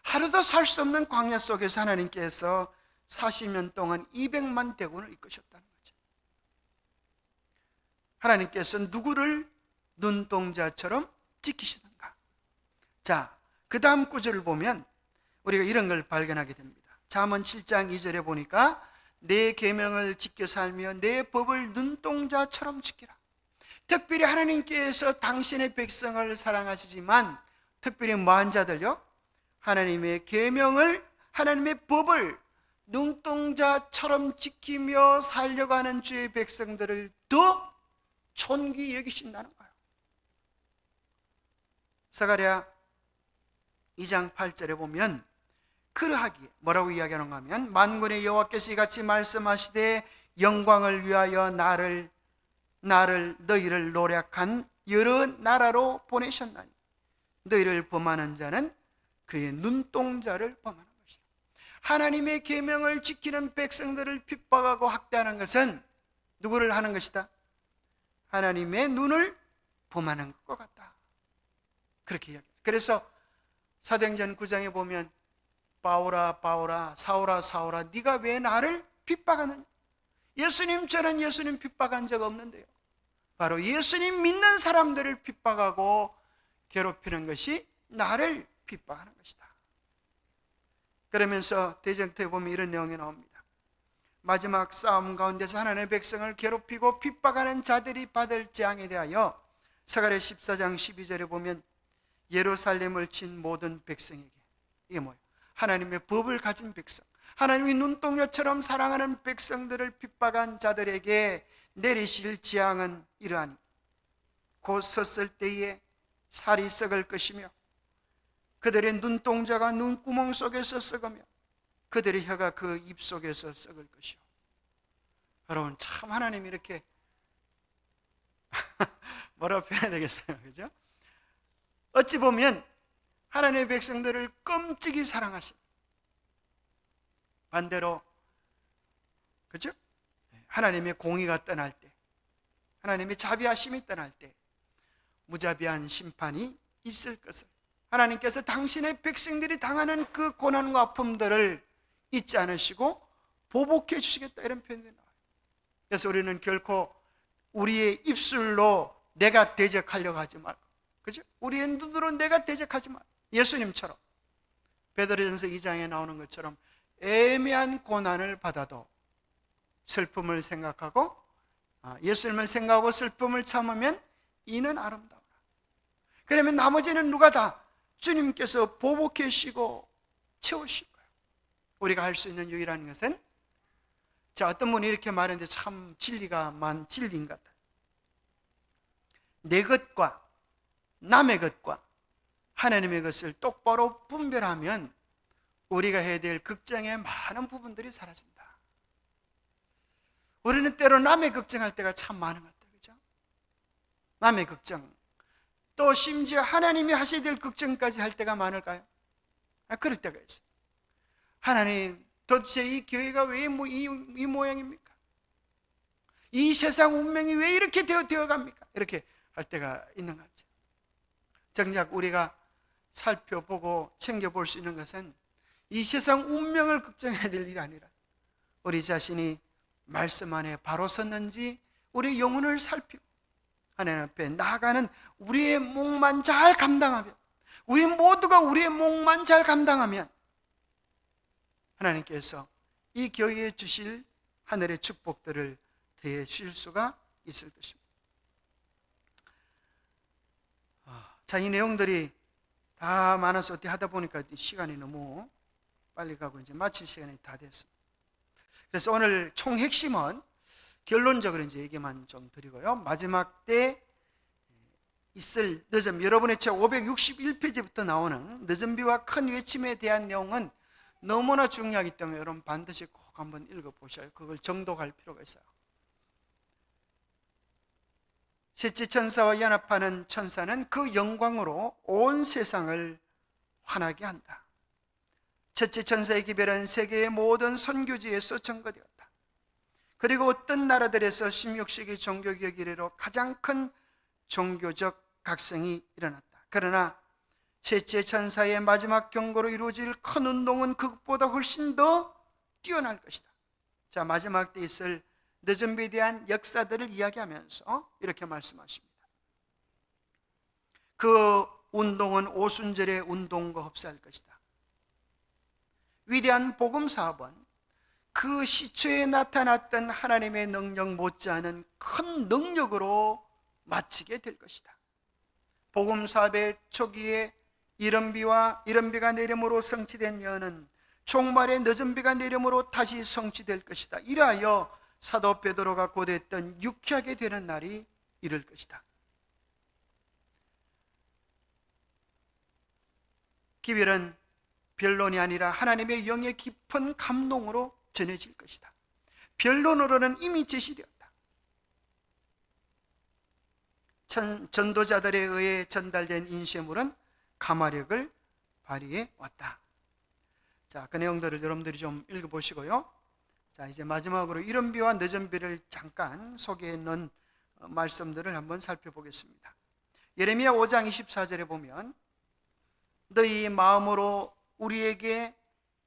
하루도 살 수 없는 광야 속에서 하나님께서 40년 동안 200만 대군을 이끄셨다는 거죠. 하나님께서 누구를 눈동자처럼 지키시는가. 자, 그 다음 구절을 보면 우리가 이런 걸 발견하게 됩니다. 잠언 7장 2절에 보니까 내 계명을 지켜 살며 내 법을 눈동자처럼 지키라. 특별히 하나님께서 당신의 백성을 사랑하시지만 특별히 뭐한 자들요? 하나님의 계명을, 하나님의 법을 눈동자처럼 지키며 살려가는 주의 백성들을 더 존귀히 여기신다는 거예요. 스가랴 2장 8절에 보면 그러하기에 뭐라고 이야기하는가 하면 만군의 여호와께서 이같이 말씀하시되 영광을 위하여 너희를 노력한 여러 나라로 보내셨나니 너희를 범하는 자는 그의 눈동자를 범하는 것이다. 하나님의 계명을 지키는 백성들을 핍박하고 학대하는 것은 누구를 하는 것이다? 하나님의 눈을 범하는 것과 같다. 그렇게 이야기합니다. 그래서 사도행전 9장에 보면 바울아 바울아 사울아 사울아 네가 왜 나를 핍박하느냐. 예수님처럼 예수님 핍박한 적 없는데요. 바로 예수님 믿는 사람들을 핍박하고 괴롭히는 것이 나를 핍박하는 것이다. 그러면서 대전투에 보면 이런 내용이 나옵니다. 마지막 싸움 가운데서 하나님의 백성을 괴롭히고 핍박하는 자들이 받을 재앙에 대하여 스가랴 14장 12절에 보면 예루살렘을 친 모든 백성에게, 이게 뭐예요? 하나님의 법을 가진 백성, 하나님의 눈동자처럼 사랑하는 백성들을 핍박한 자들에게 내리실 재앙은 이러하니 곧 섰을 때에 살이 썩을 것이며 그들의 눈동자가 눈구멍 속에서 썩으며 그들의 혀가 그 입 속에서 썩을 것이요 여러분, 참 하나님이 이렇게 뭐라고 표현해야 되겠어요? 그죠? 어찌 보면 하나님의 백성들을 끔찍이 사랑하신, 반대로 그죠? 하나님의 공의가 떠날 때, 하나님의 자비하심이 떠날 때 무자비한 심판이 있을 것을, 하나님께서 당신의 백성들이 당하는 그 고난과 아픔들을 잊지 않으시고 보복해 주시겠다, 이런 표현이 나와요. 그래서 우리는 결코 우리의 입술로 내가 대적하려고 하지 말고, 그죠? 우리의 눈으로 내가 대적하지 말고, 예수님처럼 베드로전서 2장에 나오는 것처럼 애매한 고난을 받아도 슬픔을 생각하고, 예수님을 생각하고 슬픔을 참으면 이는 아름다워라. 그러면 나머지는 누가 다 주님께서 보복해 주시고 채우실 거예요. 우리가 할 수 있는 유일한 것은, 자, 어떤 분이 이렇게 말하는데 참 진리인 것 같아요. 내 것과 남의 것과 하나님의 것을 똑바로 분별하면 우리가 해야 될 걱정의 많은 부분들이 사라진다. 우리는 때로 남의 걱정할 때가 참 많은 것 같아요. 그죠? 남의 걱정, 또 심지어 하나님이 하셔야 될 걱정까지 할 때가 많을까요? 그럴 때가 있어요. 하나님, 도대체 이 교회가 왜 이 모양입니까? 이 세상 운명이 왜 이렇게 되어갑니까? 이렇게 할 때가 있는 거죠. 정작 우리가 살펴보고 챙겨볼 수 있는 것은 이 세상 운명을 걱정해야 될 일이 아니라 우리 자신이 말씀 안에 바로 섰는지 우리 영혼을 살피고 하나님 앞에 나아가는 우리의 몫만 잘 감당하면, 우리 모두가 우리의 몫만 잘 감당하면 하나님께서 이 교회에 주실 하늘의 축복들을 대해 주실 수가 있을 것입니다. 자, 이 내용들이 다 많아서 어떻게 하다 보니까 시간이 너무 빨리 가고 이제 마칠 시간이 다 됐습니다. 그래서 오늘 총 핵심은 결론적으로 이제 얘기만 좀 드리고요. 마지막 때 있을 늦음, 여러분의 책 561페이지부터 나오는 늦은비와 큰 외침에 대한 내용은 너무나 중요하기 때문에 여러분 반드시 꼭 한번 읽어보셔요. 그걸 정독할 필요가 있어요. 셋째 천사와 연합하는 천사는 그 영광으로 온 세상을 환하게 한다. 첫째 천사의 기별은 세계의 모든 선교지에서 전거되었다. 그리고 어떤 나라들에서 16세기 종교개혁 이래로 가장 큰 종교적 각성이 일어났다. 그러나 셋째 천사의 마지막 경고로 이루어질 큰 운동은 그것보다 훨씬 더 뛰어날 것이다. 자, 마지막 때 있을 늦은비에 대한 역사들을 이야기하면서 이렇게 말씀하십니다. 그 운동은 오순절의 운동과 흡사할 것이다. 위대한 복음 사업은 그 시초에 나타났던 하나님의 능력 못지않은 큰 능력으로 마치게 될 것이다. 복음 사업의 초기에 이른비가 내림으로 성취된 예언은 종말의 늦은비가 내림으로 다시 성취될 것이다. 이라하여 사도 베드로가 고대했던 유쾌하게 되는 날이 이를 것이다. 기별은 변론이 아니라 하나님의 영의 깊은 감동으로 전해질 것이다. 변론으로는 이미 제시되었다. 전도자들에 의해 전달된 인쇄물은 가마력을 발휘해 왔다. 자, 그 내용들을 여러분들이 좀 읽어보시고요. 자, 이제 마지막으로 이른비와 늦은비를 잠깐 소개해 놓은 말씀들을 한번 살펴보겠습니다. 예레미야 5장 24절에 보면 너희 마음으로 우리에게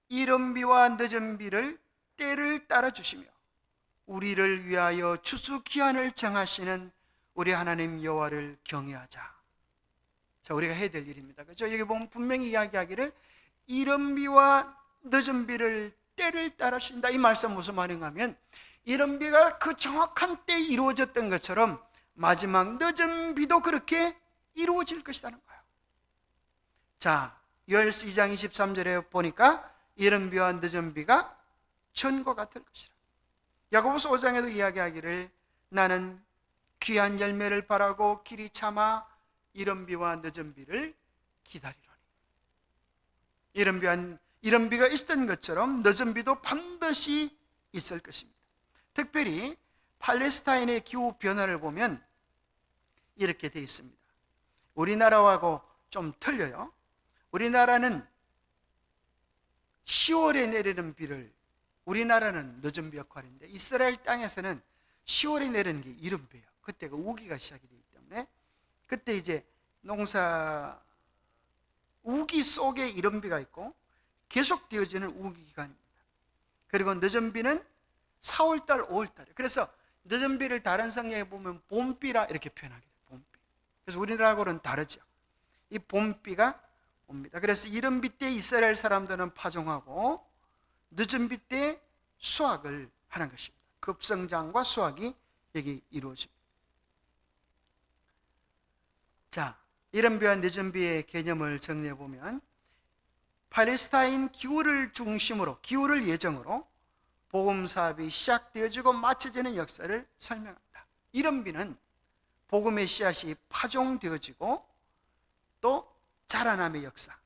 이른비와 늦은비를 때를 따라 주시며 우리를 위하여 추수 기한을 정하시는 우리 하나님 여호와를 경외하자. 자, 우리가 해야 될 일입니다. 그렇죠? 여기 보면 분명히 이야기하기를 이른비와 늦은비를 때를 따라 주신다. 이 말씀 무슨 말인가 하면 이른비가 그 정확한 때에 이루어졌던 것처럼 마지막 늦은비도 그렇게 이루어질 것이라는 거예요. 자, 요엘서 2장 23절에 보니까 이른비와 늦은비가 천고가 될 것이라. 야고보서 5장에도 이야기하기를 나는 귀한 열매를 바라고 길이 참아 이른비와 늦은비를 기다리노니. 이른비가 있었던 것처럼 늦은비도 반드시 있을 것입니다. 특별히 팔레스타인의 기후 변화를 보면 이렇게 되어 있습니다. 우리나라하고 좀 틀려요. 우리나라는 10월에 내리는 비를, 우리나라는 늦은 비 역할인데 이스라엘 땅에서는 10월에 내리는 게 이른 비예요. 그때가 우기가 시작이 되기 때문에 그때 이제 농사, 우기 속에 이른 비가 있고 계속 되어지는 우기 기간입니다. 그리고 늦은 비는 4월달, 5월달이에요. 그래서 늦은 비를 다른 성경에 보면 봄비라 이렇게 표현하게 돼요. 봄비. 그래서 우리나라하고는 다르죠. 이 봄비가 옵니다. 그래서 이른 비 때 이스라엘 사람들은 파종하고 늦은 비 때 수확을 하는 것입니다. 급성장과 수확이 여기 이루어집니다. 자, 이른 비와 늦은 비의 개념을 정리해 보면 팔레스타인 기후를 중심으로, 기후를 예정으로 복음 사업이 시작되어지고 마쳐지는 역사를 설명한다. 이른 비는 복음의 씨앗이 파종되어지고 또 자라남의 역사,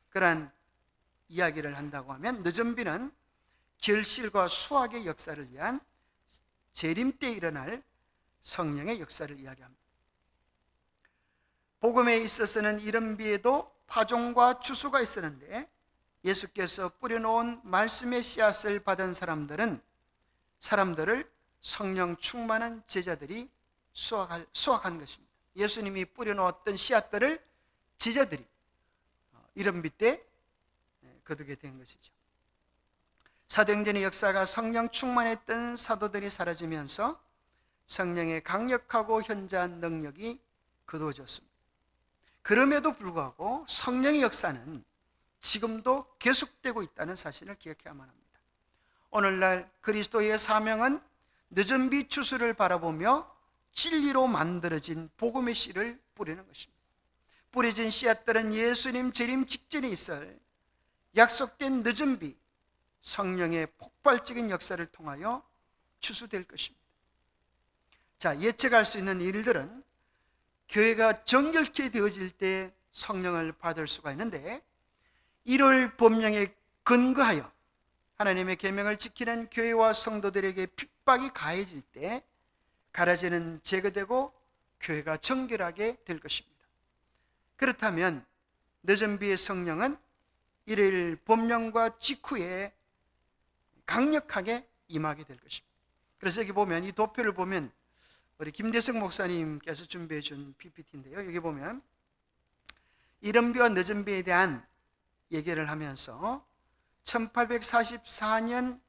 그러한 이야기를 한다고 하면 늦은 비는 결실과 수확의 역사를 위한 재림 때 일어날 성령의 역사를 이야기합니다. 복음에 있어서는 이른 비에도 파종과 추수가 있었는데 예수께서 뿌려놓은 말씀의 씨앗을 받은 사람들을 성령 충만한 제자들이 수확한 것입니다. 예수님이 뿌려놓았던 씨앗들을 제자들이 이른 비 때 거두게 된 것이죠. 사도행전의 역사가 성령 충만했던 사도들이 사라지면서 성령의 강력하고 현저한 능력이 거두어졌습니다. 그럼에도 불구하고 성령의 역사는 지금도 계속되고 있다는 사실을 기억해야만 합니다. 오늘날 그리스도의 사명은 늦은 비 추수를 바라보며 진리로 만들어진 복음의 씨를 뿌리는 것입니다. 뿌려진 씨앗들은 예수님 재림 직전에 있을 약속된 늦은 비, 성령의 폭발적인 역사를 통하여 추수될 것입니다. 자, 예측할 수 있는 일들은 교회가 정결케 되어질 때 성령을 받을 수가 있는데, 이를 법령에 근거하여 하나님의 계명을 지키는 교회와 성도들에게 핍박이 가해질 때 가라지는 제거되고 교회가 정결하게 될 것입니다. 그렇다면 늦은 비의 성령은 이를 법령과 직후에 강력하게 임하게 될 것입니다. 그래서 여기 보면, 이 도표를 보면 우리 김대성 목사님께서 준비해 준 PPT인데요. 여기 보면 이른 비와 늦은 비에 대한 얘기를 하면서 1844년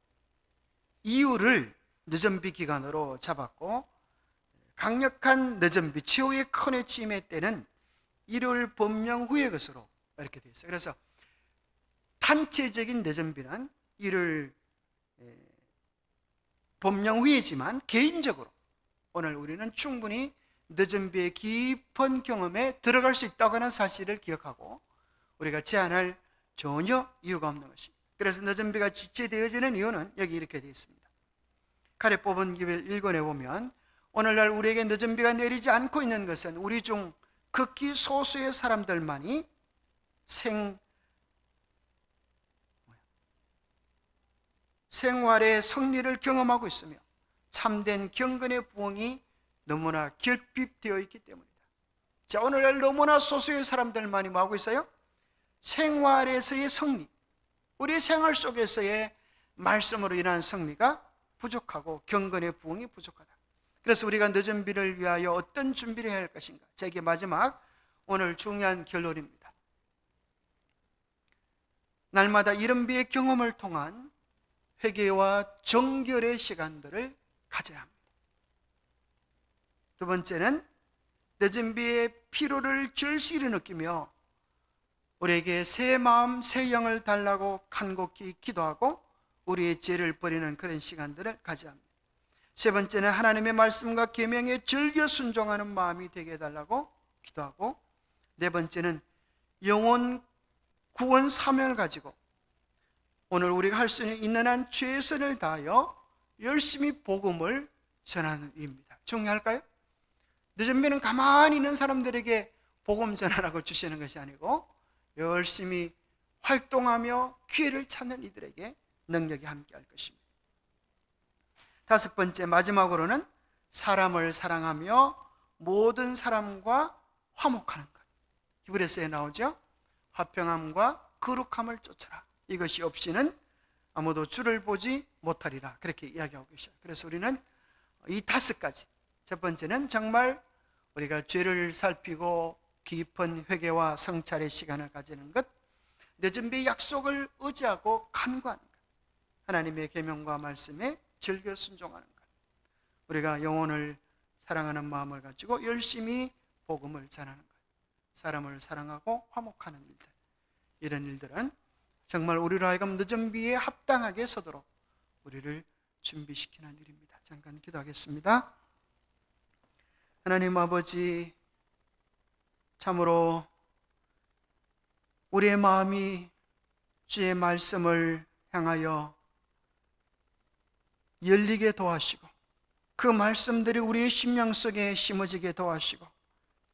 이후를 늦은 비 기간으로 잡았고, 강력한 늦은 비, 최후의 큰 해침의 때는 일요일 법령 후의 것으로 이렇게 되어 있어요. 그래서 단체적인 늦은 비는 일요일 법령 후이지만 개인적으로 오늘 우리는 충분히 늦은 비의 깊은 경험에 들어갈 수 있다고 하는 사실을 기억하고 우리가 제한할 전혀 이유가 없는 것입니다. 그래서 늦은 비가 지체되어지는 이유는 여기 이렇게 되어 있습니다. 칼에 뽑은 기를 읽어내 보면 오늘날 우리에게 늦은 비가 내리지 않고 있는 것은 우리 중 극히 소수의 사람들만이 생활의 성리를 경험하고 있으며 참된 경건의 부흥이 너무나 결핍되어 있기 때문이다. 자, 오늘날 너무나 소수의 사람들만이 뭐 하고 있어요? 생활에서의 성리, 우리 생활 속에서의 말씀으로 인한 성리가 부족하고 경건의 부흥이 부족하다. 그래서 우리가 늦은 비를 위하여 어떤 준비를 해야 할 것인가? 자, 이게 마지막 오늘 중요한 결론입니다. 날마다 이른 비의 경험을 통한 회개와 정결의 시간들을 가져야 합니다. 두 번째는 늦은 비의 피로를 절실히 느끼며 우리에게 새 마음, 새 영을 달라고 간곡히 기도하고 우리의 죄를 버리는 그런 시간들을 가져야 합니다. 세 번째는 하나님의 말씀과 계명에 즐겨 순종하는 마음이 되게 해달라고 기도하고, 네 번째는 영혼 구원 사명을 가지고 오늘 우리가 할 수 있는 한 최선을 다하여 열심히 복음을 전하는 일입니다. 중요할까요? 늦은 비는 가만히 있는 사람들에게 복음 전하라고 주시는 것이 아니고 열심히 활동하며 기회를 찾는 이들에게 능력이 함께할 것입니다. 다섯 번째, 마지막으로는 사람을 사랑하며 모든 사람과 화목하는 것. 히브리서에 나오죠. 화평함과 거룩함을 쫓아라. 이것이 없이는 아무도 주를 보지 못하리라. 그렇게 이야기하고 계셔요. 그래서 우리는 이 다섯 가지, 첫 번째는 정말 우리가 죄를 살피고 깊은 회개와 성찰의 시간을 가지는 것, 늦은 비 약속을 의지하고 간구하는 것, 하나님의 계명과 말씀에 즐겨 순종하는 것, 우리가 영혼을 사랑하는 마음을 가지고 열심히 복음을 전하는 것, 사람을 사랑하고 화목하는 일들, 이런 일들은 정말 우리로 하여금 늦은 비에 합당하게 서도록 우리를 준비시키는 일입니다. 잠깐 기도하겠습니다. 하나님 아버지, 참으로 우리의 마음이 주의 말씀을 향하여 열리게 도와주시고, 그 말씀들이 우리의 심령 속에 심어지게 도와주시고,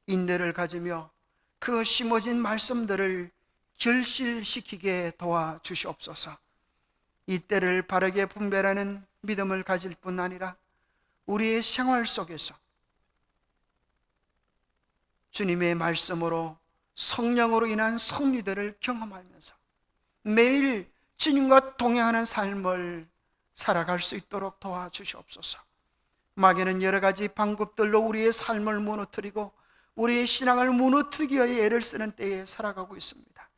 인내를 가지며 그 심어진 말씀들을 결실시키게 도와주시옵소서. 이 때를 바르게 분별하는 믿음을 가질 뿐 아니라 우리의 생활 속에서 주님의 말씀으로 성령으로 인한 승리들을 경험하면서 매일 주님과 동행하는 삶을 살아갈 수 있도록 도와주시옵소서. 마귀는 여러 가지 방법들로 우리의 삶을 무너뜨리고 우리의 신앙을 무너뜨리기 위해 애를 쓰는 때에 살아가고 있습니다.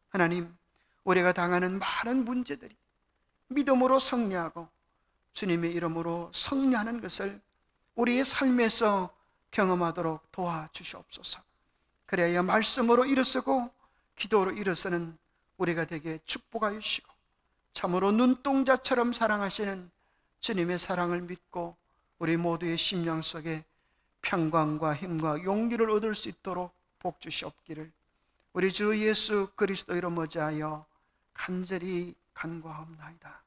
하나님, 우리가 당하는 많은 문제들이 믿음으로 승리하고 주님의 이름으로 승리하는 것을 우리의 삶에서 경험하도록 도와주시옵소서. 그래야 말씀으로 일어서고 기도로 일어서는 우리가 되게 축복하여 주시고, 참으로 눈동자처럼 사랑하시는 주님의 사랑을 믿고 우리 모두의 심령 속에 평강과 힘과 용기를 얻을 수 있도록 복 주시옵기를 우리 주 예수 그리스도 이름 어지하여 간절히 간구하옵나이다.